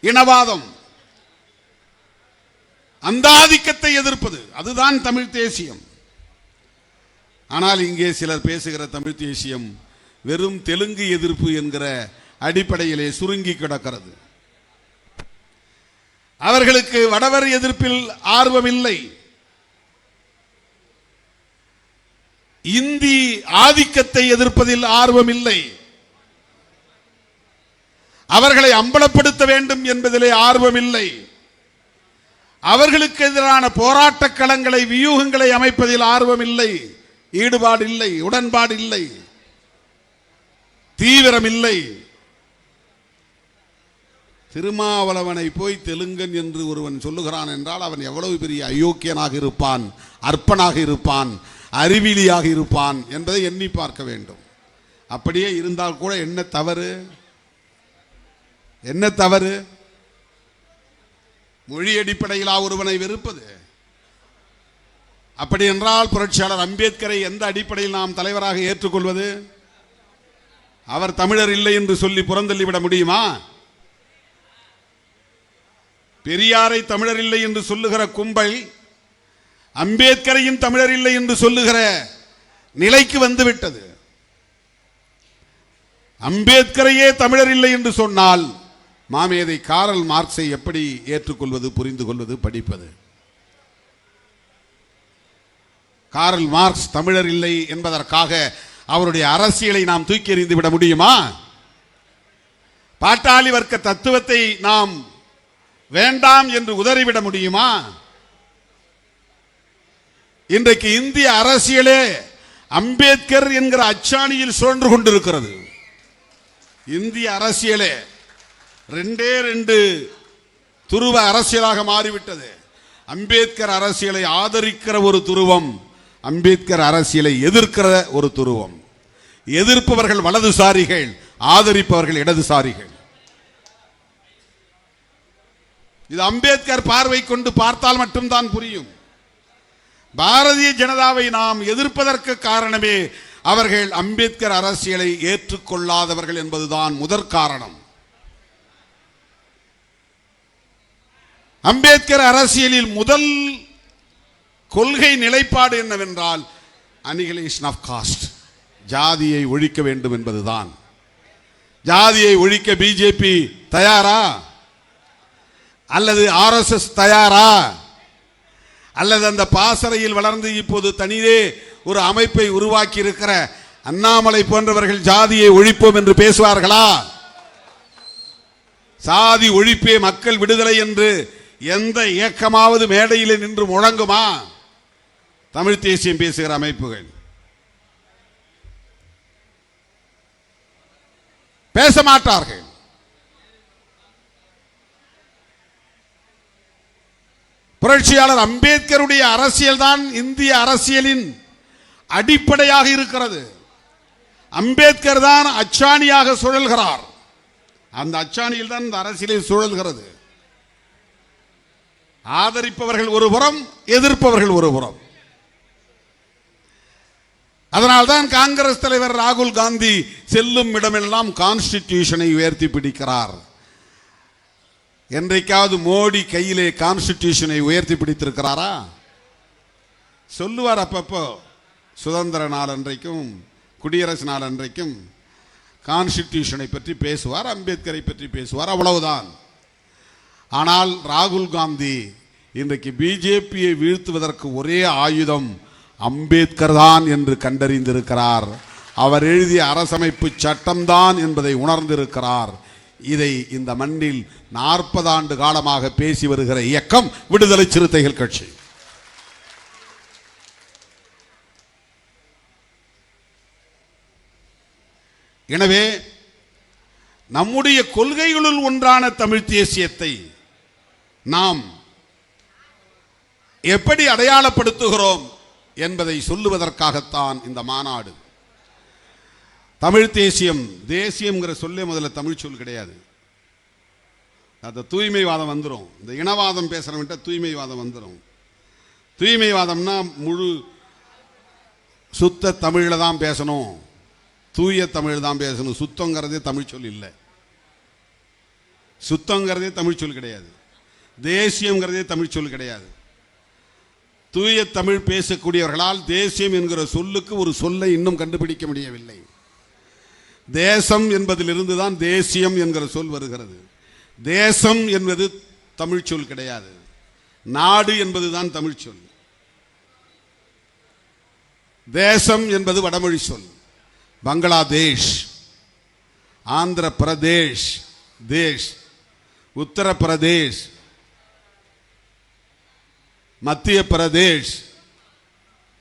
இனவாதம். அந்த ஆதிக்கத்தை எதிர்ப்பது அதுதான் தமிழ் தேசியம். ஆனால் இங்கே சிலர் பேசுகிற தமிழ் தேசியம் வெறும் தெலுங்கு எதிர்ப்பு என்கிற அடிப்படையிலே சுருங்கி கிடக்கிறது. அவர்களுக்கு வடவர் எதிர்ப்பில் ஆர்வம் இல்லை, இந்தி ஆதிக்கத்தை எதிர்ப்பதில் ஆர்வம் இல்லை, அவர்களை அம்பலப்படுத்த வேண்டும் என்பதிலே ஆர்வம் இல்லை, அவர்களுக்கு எதிரான போராட்ட களங்களை, வியூகங்களை அமைப்பதில் ஆர்வம் இல்லை, ஈடுபாடு இல்லை, உடன்பாடு இல்லை, தீவிரம் இல்லை. திருமாவளவனை போய் தெலுங்கன் என்று ஒருவன் சொல்லுகிறான் என்றால் அவன் எவ்வளவு பெரிய அயோக்கியனாக இருப்பான், அற்பனாக இருப்பான், அறிவிலியாக இருப்பான் என்பதை எண்ணி பார்க்க வேண்டும். அப்படியே இருந்தால் கூட என்ன தவறு? என்ன தவறு? மொழி அடிப்படையிலா ஒருவனை வெறுப்பது? அப்படி என்றால் புரட்சியாளர் அம்பேத்கரை எந்த அடிப்படையில் நாம் தலைவராக ஏற்றுக்கொள்வது? அவர் தமிழர் இல்லை என்று சொல்லி புறந்தள்ளிவிட முடியுமா? பெரியாரை தமிழர் இல்லை என்று சொல்லுகிற கும்பல் அம்பேத்கரையும் தமிழர் இல்லை என்று சொல்லுகிற நிலைக்கு வந்துவிட்டது. அம்பேத்கரையே தமிழர் இல்லை என்று சொன்னால் மாமேதை காரல் மார்க்ஸை எப்படி ஏற்றுக்கொள்வது, புரிந்து கொள்வது, படிப்பது? காரல் மார்க்ஸ் தமிழர் இல்லை என்பதற்காக அவருடைய அரசியலை நாம் தூக்கி எறிந்து விட முடியுமா? பாட்டாளி வர்க்க தத்துவத்தை நாம் வேண்டாம் என்று உதறிவிட முடியுமா? இன்றைக்கு இந்திய அரசியலே அம்பேத்கர் என்கிற அச்சாணியில் சுழன்று கொண்டிருக்கிறது. இந்திய அரசியலே ரெண்டே ரெண்டு துருவ அரசியலாக மாறிவிட்டது. அம்பேத்கர் அரசியலை ஆதரிக்கிற ஒரு துருவம், அம்பேத்கர் அரசியலை எதிர்க்கிற ஒரு துருவம். எதிர்ப்பவர்கள் வலதுசாரிகள், ஆதரிப்பவர்கள் இடதுசாரிகள். இது அம்பேத்கர் பார்வை கொண்டு பார்த்தால் மட்டும்தான் புரியும். பாரதிய ஜனதாவை நாம் எதிர்ப்பதற்கு காரணமே அவர்கள் அம்பேத்கர் அரசியலை ஏற்றுக்கொள்ளாதவர்கள் என்பதுதான் முதற் காரணம். அம்பேத்கர் அரசியலில் முதல் கொள்கை நிலைப்பாடு என்னவென்றால் அனிகிலேஷன் ஆஃப் காஸ்ட், ஜாதியை ஒழிக்க வேண்டும் என்பதுதான். ஜாதியை ஒழிக்க பிஜேபி தயாரா? அல்லது ஆர்எஸ்எஸ் தயாரா? அல்லது அந்த பாசறையில் வளர்ந்து இப்போது தனியே ஒரு அமைப்பை உருவாக்கி இருக்கிற அண்ணாமலை போன்றவர்கள் ஜாதியை ஒழிப்போம் என்று பேசுவார்களா? சாதி ஒழிப்பே மக்கள் விடுதலை என்று எந்த இயக்கமாவது மேடையில் நின்று முழங்குமா? தமிழ் தேசியம் பேசுகிற அமைப்புகள் பேச மாட்டார்கள். புரட்சியாளர் அம்பேத்கருடைய அரசியல் தான் இந்திய அரசியலின் அடிப்படையாக இருக்கிறது. அம்பேத்கர் தான் அச்சாணியாக சுழல்கிறார். அந்த அச்சாணியில் தான் இந்த அரசியலில் சுழல்கிறது. ஆதரிப்பவர்கள் ஒரு புறம், எதிர்ப்பவர்கள் ஒரு புறம். அதனால்தான் காங்கிரஸ் தலைவர் ராகுல் காந்தி செல்லும் இடமெல்லாம் கான்ஸ்டிடியூஷனை உயர்த்தி பிடிக்கிறார். என்றைக்காவது மோடி கையிலே கான்ஸ்டிடியூஷனை உயர்த்தி பிடித்திருக்கிறாரா? சொல்லுவார் அப்பப்போ, சுதந்திர நாள் அன்றைக்கும் குடியரசு நாள் அன்றைக்கும் கான்ஸ்டிடியூஷனை பற்றி பேசுவார், அம்பேத்கரை பற்றி பேசுவார், அவ்வளவுதான். ஆனால் ராகுல் காந்தி இன்றைக்கு பிஜேபியை வீழ்த்துவதற்கு ஒரே ஆயுதம் அம்பேத்கர் தான் என்று கண்டறிந்திருக்கிறார். அவர் எழுதிய அரசமைப்பு சட்டம்தான் என்பதை உணர்ந்திருக்கிறார். இதை இந்த மண்ணில் 40 ஆண்டு காலமாக பேசி வருகிற இயக்கம் விடுதலை சிறுத்தைகள் கட்சி. எனவே நம்முடைய கொள்கைகளுள் ஒன்றான தமிழ் தேசியத்தை நாம் எப்படி அடையாளப்படுத்துகிறோம் என்பதை சொல்லுவதற்காகத்தான் இந்த மாநாடு. தமிழ் தேசியம், தேசியம்ங்கிற சொல்லே முதல்ல தமிழ் சொல் கிடையாது. அந்த தூய்மைவாதம் வந்துடும். இந்த இனவாதம் பேசுறவன்ட்ட தூய்மைவாதம் வந்துடும். தூய்மைவாதம்னா முழு சுத்த தமிழில் தான் பேசணும், தூய தமிழ் தான் பேசணும். சுத்தங்கிறதே தமிழ் சொல் இல்லை. சுத்தங்கிறதே தமிழ் சொல் கிடையாது. தேசியங்கிறதே தமிழ் சொல் கிடையாது. தூய தமிழ் பேசக்கூடியவர்களால் தேசியம் என்கிற சொல்லுக்கு ஒரு சொல்லை இன்னும் கண்டுபிடிக்க முடியவில்லை. தேசம் என்பதிலிருந்து தான் தேசியம் என்கிற சொல் வருகிறது. தேசம் என்பது தமிழ் சொல் கிடையாது. நாடு என்பதுதான் தமிழ் சொல். தேசம் என்பது வடமொழி சொல். பங்களாதேஷ், ஆந்திர பிரதேஷ், தேஷ், உத்தரப்பிரதேஷ், மத்திய பிரதேஷ்,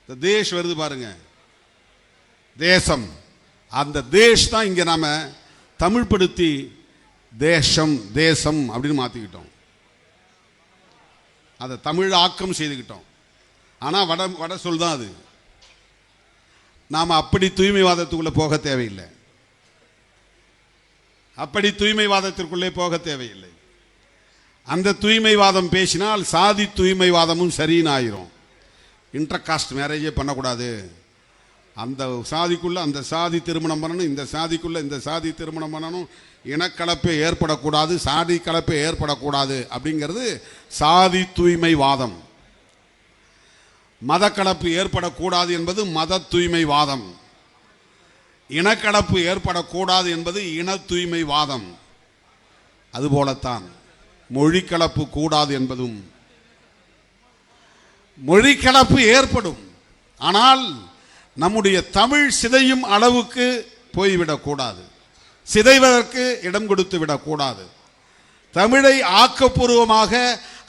தேஷ் வருது பாருங்க, தேசம். அந்த தேஷ் தான் இங்க நாம தமிழ் படுத்தி தேசம் தேசம் அப்படின்னு மாத்திக்கிட்டோம். அதை தமிழ் ஆக்கம் செய்துக்கிட்டோம். ஆனா வட சொல் தான் அது. நாம அப்படி தூய்மைவாதத்துக்குள்ள போக தேவையில்லை. அப்படி தூய்மைவாதத்திற்குள்ளே போக தேவையில்லை. அந்த தூய்மைவாதம் பேசினால் சாதி தூய்மைவாதமும் சரின்னு ஆயிரும். இன்டர் காஸ்ட் மேரேஜே பண்ணக்கூடாது, அந்த சாதிக்குள்ள அந்த சாதி திருமணம் பண்ணணும், இந்த சாதிக்குள்ள இந்த சாதி திருமணம் பண்ணணும், இனக்கலப்பே ஏற்படக்கூடாது, சாதி கலப்பே ஏற்படக்கூடாது அப்படிங்கிறது சாதி தூய்மைவாதம். மத கலப்பு ஏற்படக்கூடாது என்பது மத தூய்மைவாதம். இனக்கலப்பு ஏற்படக்கூடாது என்பது இன தூய்மைவாதம். அதுபோலத்தான் மொழி கலப்பு கூடாது என்பதும். மொழி கலப்பு ஏற்படும், ஆனால் நம்முடைய தமிழ் சிதையும் அளவுக்கு போய்விடக்கூடாது, சிதைவதற்கு இடம் கொடுத்து விடக்கூடாது. தமிழை ஆக்கப்பூர்வமாக,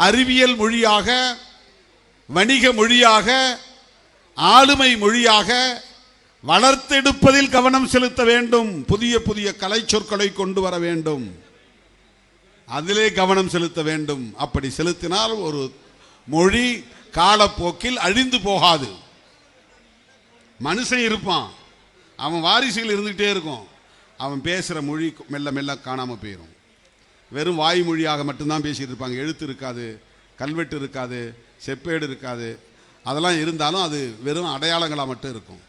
அறிவியல் மொழியாக, வணிக மொழியாக, ஆளுமை மொழியாக வளர்த்தெடுப்பதில் கவனம் செலுத்த வேண்டும். புதிய புதிய கலை சொற்களை கொண்டு வர வேண்டும், அதிலே கவனம் செலுத்த வேண்டும். அப்படி செலுத்தினால் ஒரு மொழி காலப்போக்கில் அழிந்து போகாது. மனுஷன் இருப்பான், அவன் வாரிசுகள் இருந்துகிட்டே இருக்கும், அவன் பேசுகிற மொழி மெல்ல மெல்ல காணாமல் போயிடும். வெறும் வாய்மொழியாக மட்டும்தான் பேசிட்டு இருப்பாங்க. எழுத்து இருக்காது, கல்வெட்டு இருக்காது, செப்பேடு இருக்காது. அதெல்லாம் இருந்தாலும் அது வெறும் அடையாளங்களாக மட்டும் இருக்கும்.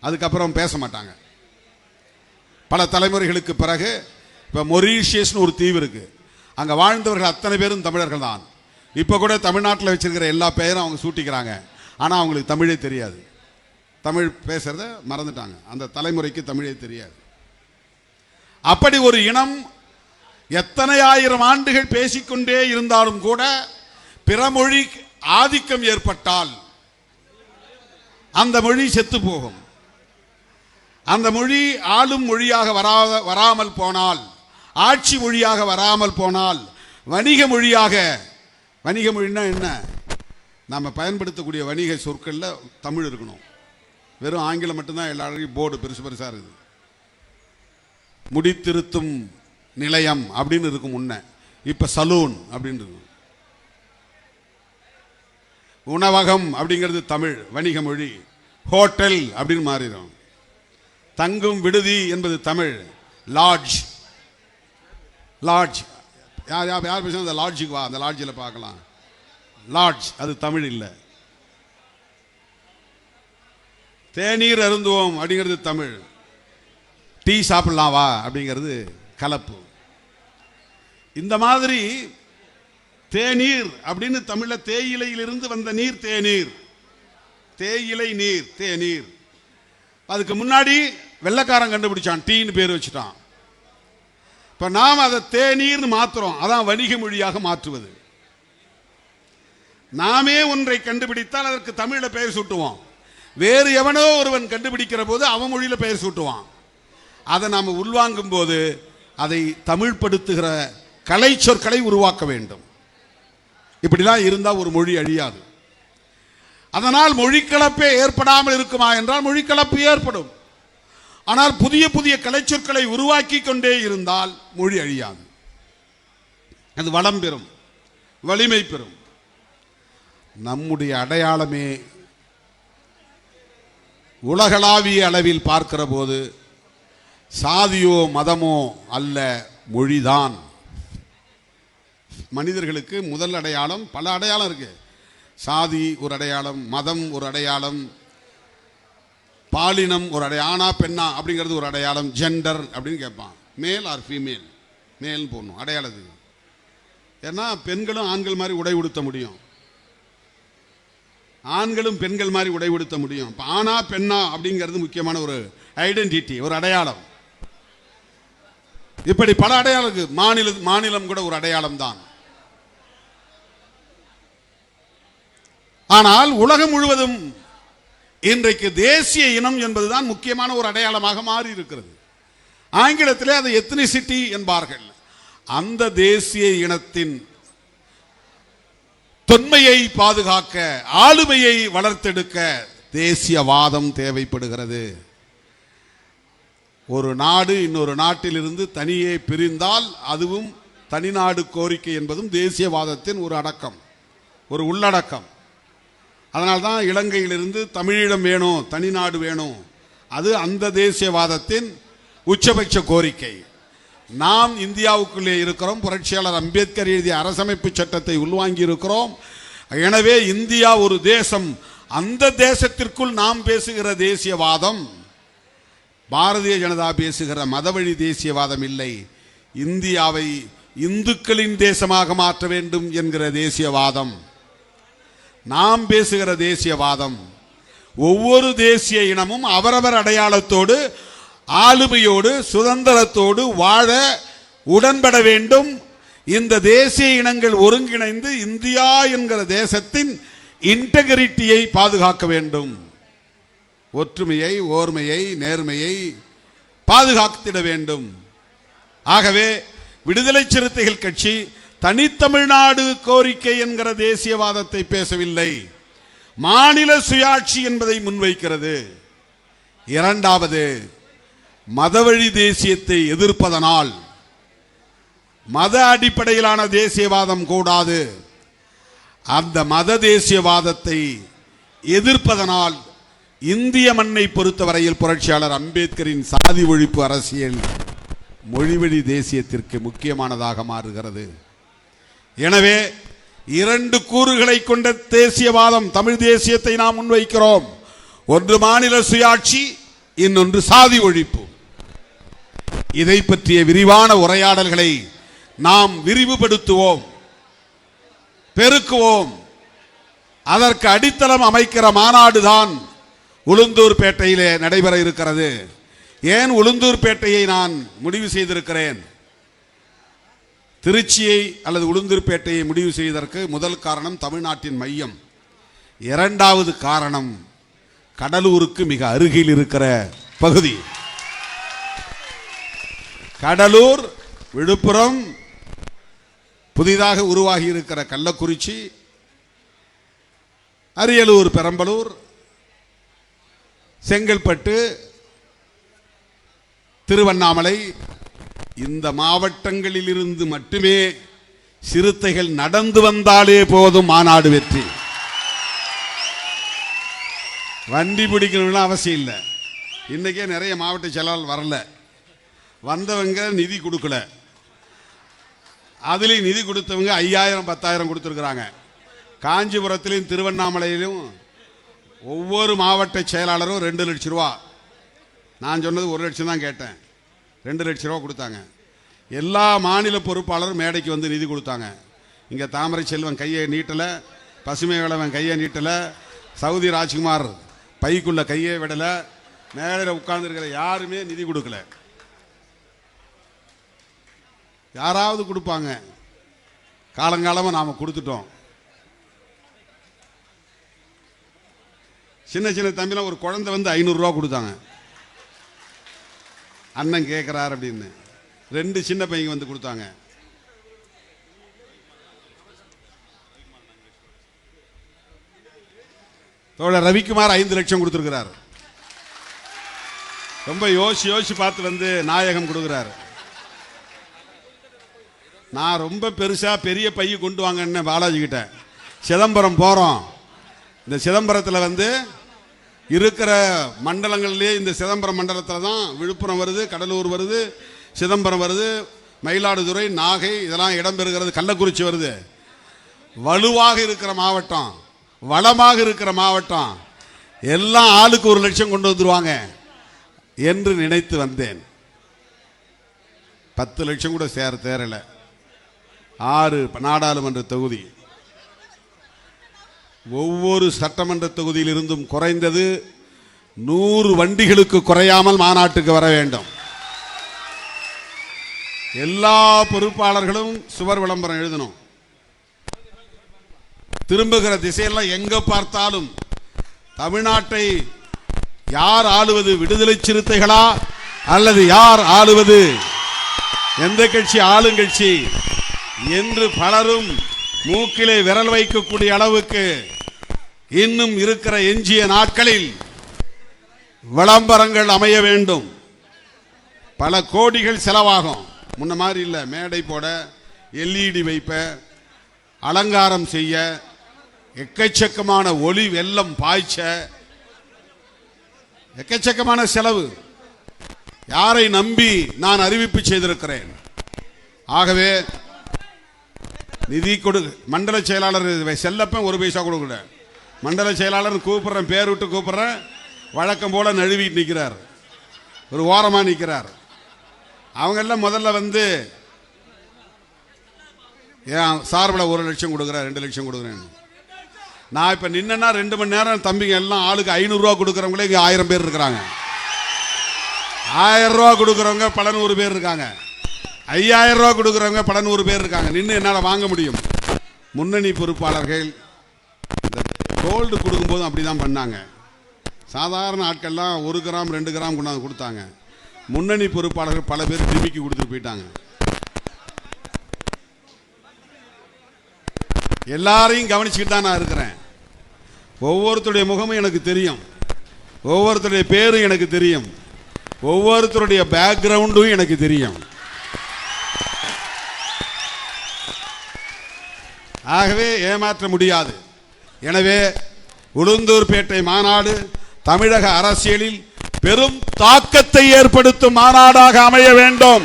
அதுக்கப்புறம் பேச மாட்டாங்க. பல தலைமுறைகளுக்கு பிறகு இப்போ மொரீஷியஸ்னு ஒரு தீவு இருக்கு, அங்கே வாழ்ந்தவர்கள் அத்தனை பேரும் தமிழர்கள் தான். இப்போ கூட தமிழ்நாட்டில் வச்சிருக்கிற எல்லா பெயரும் அவங்க சூட்டிக்கிறாங்க, ஆனால் அவங்களுக்கு தமிழே தெரியாது. தமிழ் பேசுறத மறந்துட்டாங்க, அந்த தலைமுறைக்கு தமிழே தெரியாது. அப்படி ஒரு இனம் எத்தனை ஆயிரம் ஆண்டுகள் பேசிக்கொண்டே இருந்தாலும் கூட பிற மொழி ஆதிக்கம் ஏற்பட்டால் அந்த மொழி செத்து போகும். அந்த மொழி ஆளும் மொழியாக வராமல் போனால் ஆட்சி மொழியாக வராமல் போனால் வணிக மொழியாக, வணிக மொழின்னா என்ன, நம்ம பயன்படுத்தக்கூடிய வணிக சொற்களில் தமிழ் இருக்கணும். வெறும் ஆங்கிலம் மட்டும்தான் எல்லாரும் போர்டு பெருசு பெருசாக இருக்குது. முடித்திருத்தும் நிலையம் அப்படின்னு இருக்கும் முன்ன, இப்போ சலூன் அப்படின்னு இருக்கும். உணவகம் அப்படிங்கிறது தமிழ் வணிக மொழி, ஹோட்டல் அப்படின்னு மாறிடும். தங்கும் விடுதி என்பது தமிழ், லாட்ஜ். லாட்ஜ் யார் யார் யார் பேசுனா அந்த லாட்ஜுக்கு வா, அந்த லாட்ஜில் பார்க்கலாம். லாட்ஜ் அது தமிழ் இல்லை. தேநீர் அருந்துவோம் அப்படிங்கிறது தமிழ், டீ சாப்பிடலாம் வா அப்படிங்கிறது கலப்பு. இந்த மாதிரி தேநீர் அப்படின்னு தமிழ்ல தேயிலையிலிருந்து வந்த நீர் தேநீர், தேயிலை நீர் தேநீர். அதுக்கு முன்னாடி வெள்ளைக்காரன் கண்டுபிடிச்சான், டீன்னு பேர் வச்சுட்டான். இப்ப நாம் அதை தேநீர்னு மாத்துறோம். அதான் வணிக மொழியாக மாற்றுவது. நாமே ஒன்றை கண்டுபிடித்தால் அதற்கு தமிழ்ல பெயர் சூட்டுவோம். வேறு எவனோ ஒருவன் கண்டுபிடிக்கிற போது அவன் மொழியில பெயர் சூட்டுவான். அதை நாம் உள்வாங்கும் போது அதை தமிழ் படுத்துகிற கலை சொற்களை உருவாக்க வேண்டும். இப்படிலாம் இருந்தால் ஒரு மொழி அழியாது. அதனால் மொழிக்கலப்பே ஏற்படாமல் இருக்குமா என்றால் மொழிக்கலப்பு ஏற்படும். ஆனால் புதிய புதிய கலைச்சொற்களை உருவாக்கி கொண்டே இருந்தால் மொழி அழியாது, அது வளம் பெறும், வலிமை பெறும். நம்முடைய அடையாளமே உலகளாவிய அளவில் பார்க்கிற போது சாதியோ மதமோ அல்ல, மொழிதான். மனிதர்களுக்கு முதல் அடையாளம், பல அடையாளம் இருக்கு. சாதி ஒரு அடையாளம், மதம் ஒரு அடையாளம், பாலினம் ஒரு அடையாளம், ஆனா பெண்ணா அப்படிங்கிறது ஒரு அடையாளம், ஜெண்டர் அப்படின்னு கேட்பான். மேல் ஆர் ஃபீமேல், மேல் போடணும் அடையாளத்துக்கு. ஏன்னா பெண்களும் ஆண்கள் மாதிரி உடை உடுத்த முடியும், ஆண்களும் பெண்கள் மாதிரி உடை உடுத்த முடியும். ஆனா பெண்ணா அப்படிங்கிறது முக்கியமான ஒரு ஐடென்டிட்டி, ஒரு அடையாளம். இப்படி பல அடையாளம் இருக்கு. மாநிலம் கூட ஒரு அடையாளம் தான். ஆனால் உலகம் முழுவதும் இன்றைக்கு தேசிய இனம் என்பதுதான் முக்கியமான ஒரு அடையாளமாக மாறி இருக்கிறது. ஆங்கிலத்திலே அதை எத்னிசிட்டி என்பார்கள். அந்த தேசிய இனத்தின் தொன்மையை பாதுகாக்க, ஆளுமையை வளர்த்தெடுக்க தேசியவாதம் தேவைப்படுகிறது. ஒரு நாடு இன்னொரு நாட்டிலிருந்து தனியே பிரிந்தால் அதுவும் தனிநாடு கோரிக்கை என்பதும் தேசியவாதத்தின் ஒரு அடக்கம், ஒரு உள்ளடக்கம். அதனால்தான் இலங்கையிலிருந்து தமிழீழம் வேணும், தனிநாடு வேணும், அது அந்த தேசியவாதத்தின் உச்சபட்ச கோரிக்கை. நாம் இந்தியாவுக்குள்ளே இருக்கிறோம், புரட்சியாளர் அம்பேத்கர் எழுதிய அரசமைப்பு சட்டத்தை உள்வாங்கி இருக்கிறோம். எனவே இந்தியா ஒரு தேசம், அந்த தேசத்திற்குள் நாம் பேசுகிற தேசியவாதம் பாரதிய ஜனதா பேசுகிற மதவழி தேசியவாதம் இல்லை. இந்தியாவை இந்துக்களின் தேசமாக மாற்ற வேண்டும் என்கிற தேசியவாதம். நாம் பேசுகிற தேசியவாதம் ஒவ்வொரு தேசிய இனமும் அவரவர் அடையாளத்தோடு, ஆளுமையோடு, சுதந்திரத்தோடு வாழ உடன்பட வேண்டும். இந்த தேசிய இனங்கள் ஒருங்கிணைந்து இந்தியா என்கிற தேசத்தின் இன்டெகிரிட்டியை பாதுகாக்க வேண்டும். ஒற்றுமையை, ஓர்மையை, நேர்மையை பாதுகாத்திட வேண்டும். ஆகவே விடுதலை சிறுத்தைகள் கட்சி தனித்தமிழ்நாடு கோரிக்கை என்கிற தேசியவாதத்தை பேசவில்லை, மாநில சுயாட்சி என்பதை முன்வைக்கிறது. இரண்டாவது, மதவழி தேசியத்தை எதிர்ப்பதனால் மத அடிப்படையிலான தேசியவாதம் கூடாது. அந்த மத தேசியவாதத்தை எதிர்ப்பதனால் இந்திய மண்ணை பொறுத்தவரையில் புரட்சியாளர் அம்பேத்கரின் சாதி ஒழிப்பு அரசியல் மொழிவழி தேசியத்திற்கு முக்கியமானதாக மாறுகிறது. எனவே இரண்டு கூறுகளை கொண்ட தேசியவாதம் தமிழ் தேசியத்தை நாம் முன்வைக்கிறோம். ஒன்று மாநில சுயாட்சி, இன்னொன்று சாதி ஒழிப்பு. இதை பற்றிய விரிவான உரையாடல்களை நாம் விரிவுபடுத்துவோம், பெருக்குவோம். அதற்கு அடித்தளம் அமைக்கிற மாநாடுதான் உளுந்தூர்பேட்டையிலே நடைபெற இருக்கிறது. ஏன் உளுந்தூர்பேட்டையை நான் முடிவு செய்திருக்கிறேன்? திருச்சியை அல்லது உளுந்தூர்பேட்டையை முடிவு செய்வதற்கு முதல் காரணம் தமிழ்நாட்டின் மையம். இரண்டாவது காரணம் கடலூருக்கு மிக அருகில் இருக்கிற பகுதி. கடலூர் விழுப்புரம், புதிதாக உருவாகி இருக்கிற கள்ளக்குறிச்சி, அரியலூர், பெரம்பலூர், செங்கல்பட்டு, திருவண்ணாமலை, இந்த மாவட்டங்களில் இருந்து மட்டுமே சிறுத்தைகள் நடந்து வந்தாலே போதும் மாநாடு வெற்றி. வண்டி பிடிக்கணும்னு அவசியம் இல்லை. இன்னைக்கே நிறைய மாவட்ட செயலாளர் வரல, வந்தவங்க நிதி கொடுக்கல. அதுலேயும் நிதி கொடுத்தவங்க 5000 10,000 கொடுத்துருக்குறாங்க. காஞ்சிபுரத்திலையும் திருவண்ணாமலையிலும் ஒவ்வொரு மாவட்ட செயலாளரும் 2 லட்சம் ரூபா. நான் சொன்னது 1 லட்சம் தான் கேட்டேன், 2 லட்சம் ரூபா கொடுத்தாங்க. எல்லா மாநில பொறுப்பாளரும் மேடைக்கு வந்து நிதி கொடுத்தாங்க. இங்கே தாமரை செல்வன் கையை நீட்டலை, பசுமை வேளவன் கையை நீட்டலை, சவுதி ராஜ்குமார் பைக்குள்ள கையை விடலை, மேடையில் உட்கார்ந்துருக்கிற யாருமே நிதி கொடுக்கல. யாராவது கொடுப்பாங்க, காலங்காலமாக நாம் கொடுத்துட்டோம். சின்ன சின்ன தம்பிலாம் ஒரு குழந்தை வந்து 500 ரூபா கொடுத்தாங்க, அண்ணன் கேட்குறார் அப்படின்னு. 2 சின்ன பையங்க வந்து கொடுத்தாங்க. தோழர் ரவிக்குமார் 5 லட்சம் கொடுத்துருக்கிறார். ரொம்ப யோசிச்சு பார்த்து வந்து நாயகம் கொடுக்குறாரு. நான் ரொம்ப பெரிய பைய கொண்டு வாங்கன்னு பாலாஜி கிட்ட. சிதம்பரம் போகிறோம், இந்த சிதம்பரத்தில் வந்து இருக்கிற மண்டலங்கள்லேயே இந்த சிதம்பரம் மண்டலத்தில் தான் விழுப்புரம் வருது, கடலூர் வருது, சிதம்பரம் வருது, மயிலாடுதுறை, நாகை இதெல்லாம் இடம்பெறுகிறது, கள்ளக்குறிச்சி வருது. வலுவாக இருக்கிற மாவட்டம், வளமாக இருக்கிற மாவட்டம், எல்லாம் ஆளுக்கு 1 லட்சம் கொண்டு வந்துருவாங்க என்று நினைத்து வந்தேன். 10 லட்சம் கூட தேரல. 6 நாடாளுமன்ற தொகுதி, ஒவ்வொரு சட்டமன்ற தொகுதியில் இருந்தும் குறைந்தது 100 வண்டிகளுக்கு குறையாமல் மாநாட்டுக்கு வர வேண்டும். எல்லா பொறுப்பாளர்களும் சுவர் விளம்பரம் எழுதணும். திரும்புகிற திசையெல்லாம் எங்க பார்த்தாலும் தமிழ்நாட்டை யார் ஆளுவது, விடுதலை சிறுத்தைகளா அல்லது யார் ஆளுவது, எந்த கட்சி ஆளுங்கட்சி என்று பலரும் மூக்கிலே விரல் வைக்கக்கூடிய அளவுக்கு இன்னும் இருக்கிற எஞ்சிய நாட்களில் விளம்பரங்கள் அமைய வேண்டும். பல கோடிகள் செலவாகும். முன்ன மாதிரி இல்லை, மேடை போட, LED வைப்ப, அலங்காரம் செய்ய, எக்கச்சக்கமான ஒளி வெள்ளம் பாய்ச்ச, எக்கச்சக்கமான செலவு. யாரை நம்பி நான் அறிவிப்பு செய்திருக்கிறேன். ஆகவே நிதி கொடு. மண்டல செயலாளர் செல்லப்பன் 1 பைசா கொடுக்கல. மண்டல செயலாளர் கூப்பிடுறேன், பேர் விட்டு கூப்பிடுறேன், வழக்கம் போல நழுவிட்டு நிற்கிறார், ஒரு ஓரமாக நிற்கிறார். அவங்கெல்லாம் முதல்ல வந்து ஏன் சார்பில் 1 லட்சம் கொடுக்குறேன், 2 லட்சம் கொடுக்குறேன். நான் இப்போ நின்னா 2 மணி நேரம் தம்பிங்க எல்லாம் ஆளுக்கு 500 ரூபா கொடுக்குறவங்களே இங்கே 1000 பேர் இருக்கிறாங்க. 1000 ரூபா கொடுக்குறவங்க பல 100 பேர் இருக்காங்க. 5000 ரூபா கொடுக்குறவங்க பல 100 பேர் இருக்காங்க. நின்று என்னால் வாங்க முடியும். முன்னணி பொறுப்பாளர்கள் இந்த கோல்டு கொடுக்கும்போது அப்படி தான் பண்ணாங்க. சாதாரண ஆட்கள்லாம் 1 கிராம் 2 கிராம் கொண்டாந்து கொடுத்தாங்க. முன்னணி பொறுப்பாளர்கள் பல பேர் டிமிக்கி கொடுத்துட்டு போயிட்டாங்க. எல்லாரையும் கவனிச்சுக்கிட்டு தான் நான் இருக்கிறேன். ஒவ்வொருத்தருடைய முகமும் எனக்கு தெரியும், ஒவ்வொருத்தருடைய பேரும் எனக்கு தெரியும், ஒவ்வொருத்தருடைய பேக்ரவுண்டும் எனக்கு தெரியும். ஆகவே ஏமாற்ற முடியாது. எனவே உளுந்தூர்பேட்டை மாநாடு தமிழக அரசியலில் பெரும் தாக்கத்தை ஏற்படுத்தும் மாநாடாக அமைய வேண்டும்.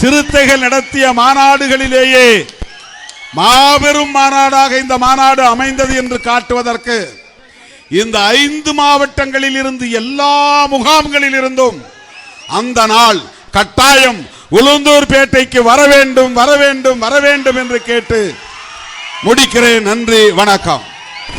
சிறுத்தைகள் நடத்திய மாநாடுகளிலேயே மாபெரும் மாநாடாக இந்த மாநாடு அமைந்தது என்று காட்டுவதற்கு இந்த 5 மாவட்டங்களில் இருந்து, எல்லா முகாம்களில் இருந்தும் அந்த நாள் கட்டாயம் உளுந்தூர்பேட்டைக்கு வர வேண்டும், வர வேண்டும், வர வேண்டும் என்று கேட்டு முடிக்கிறேன். நன்றி, வணக்கம்.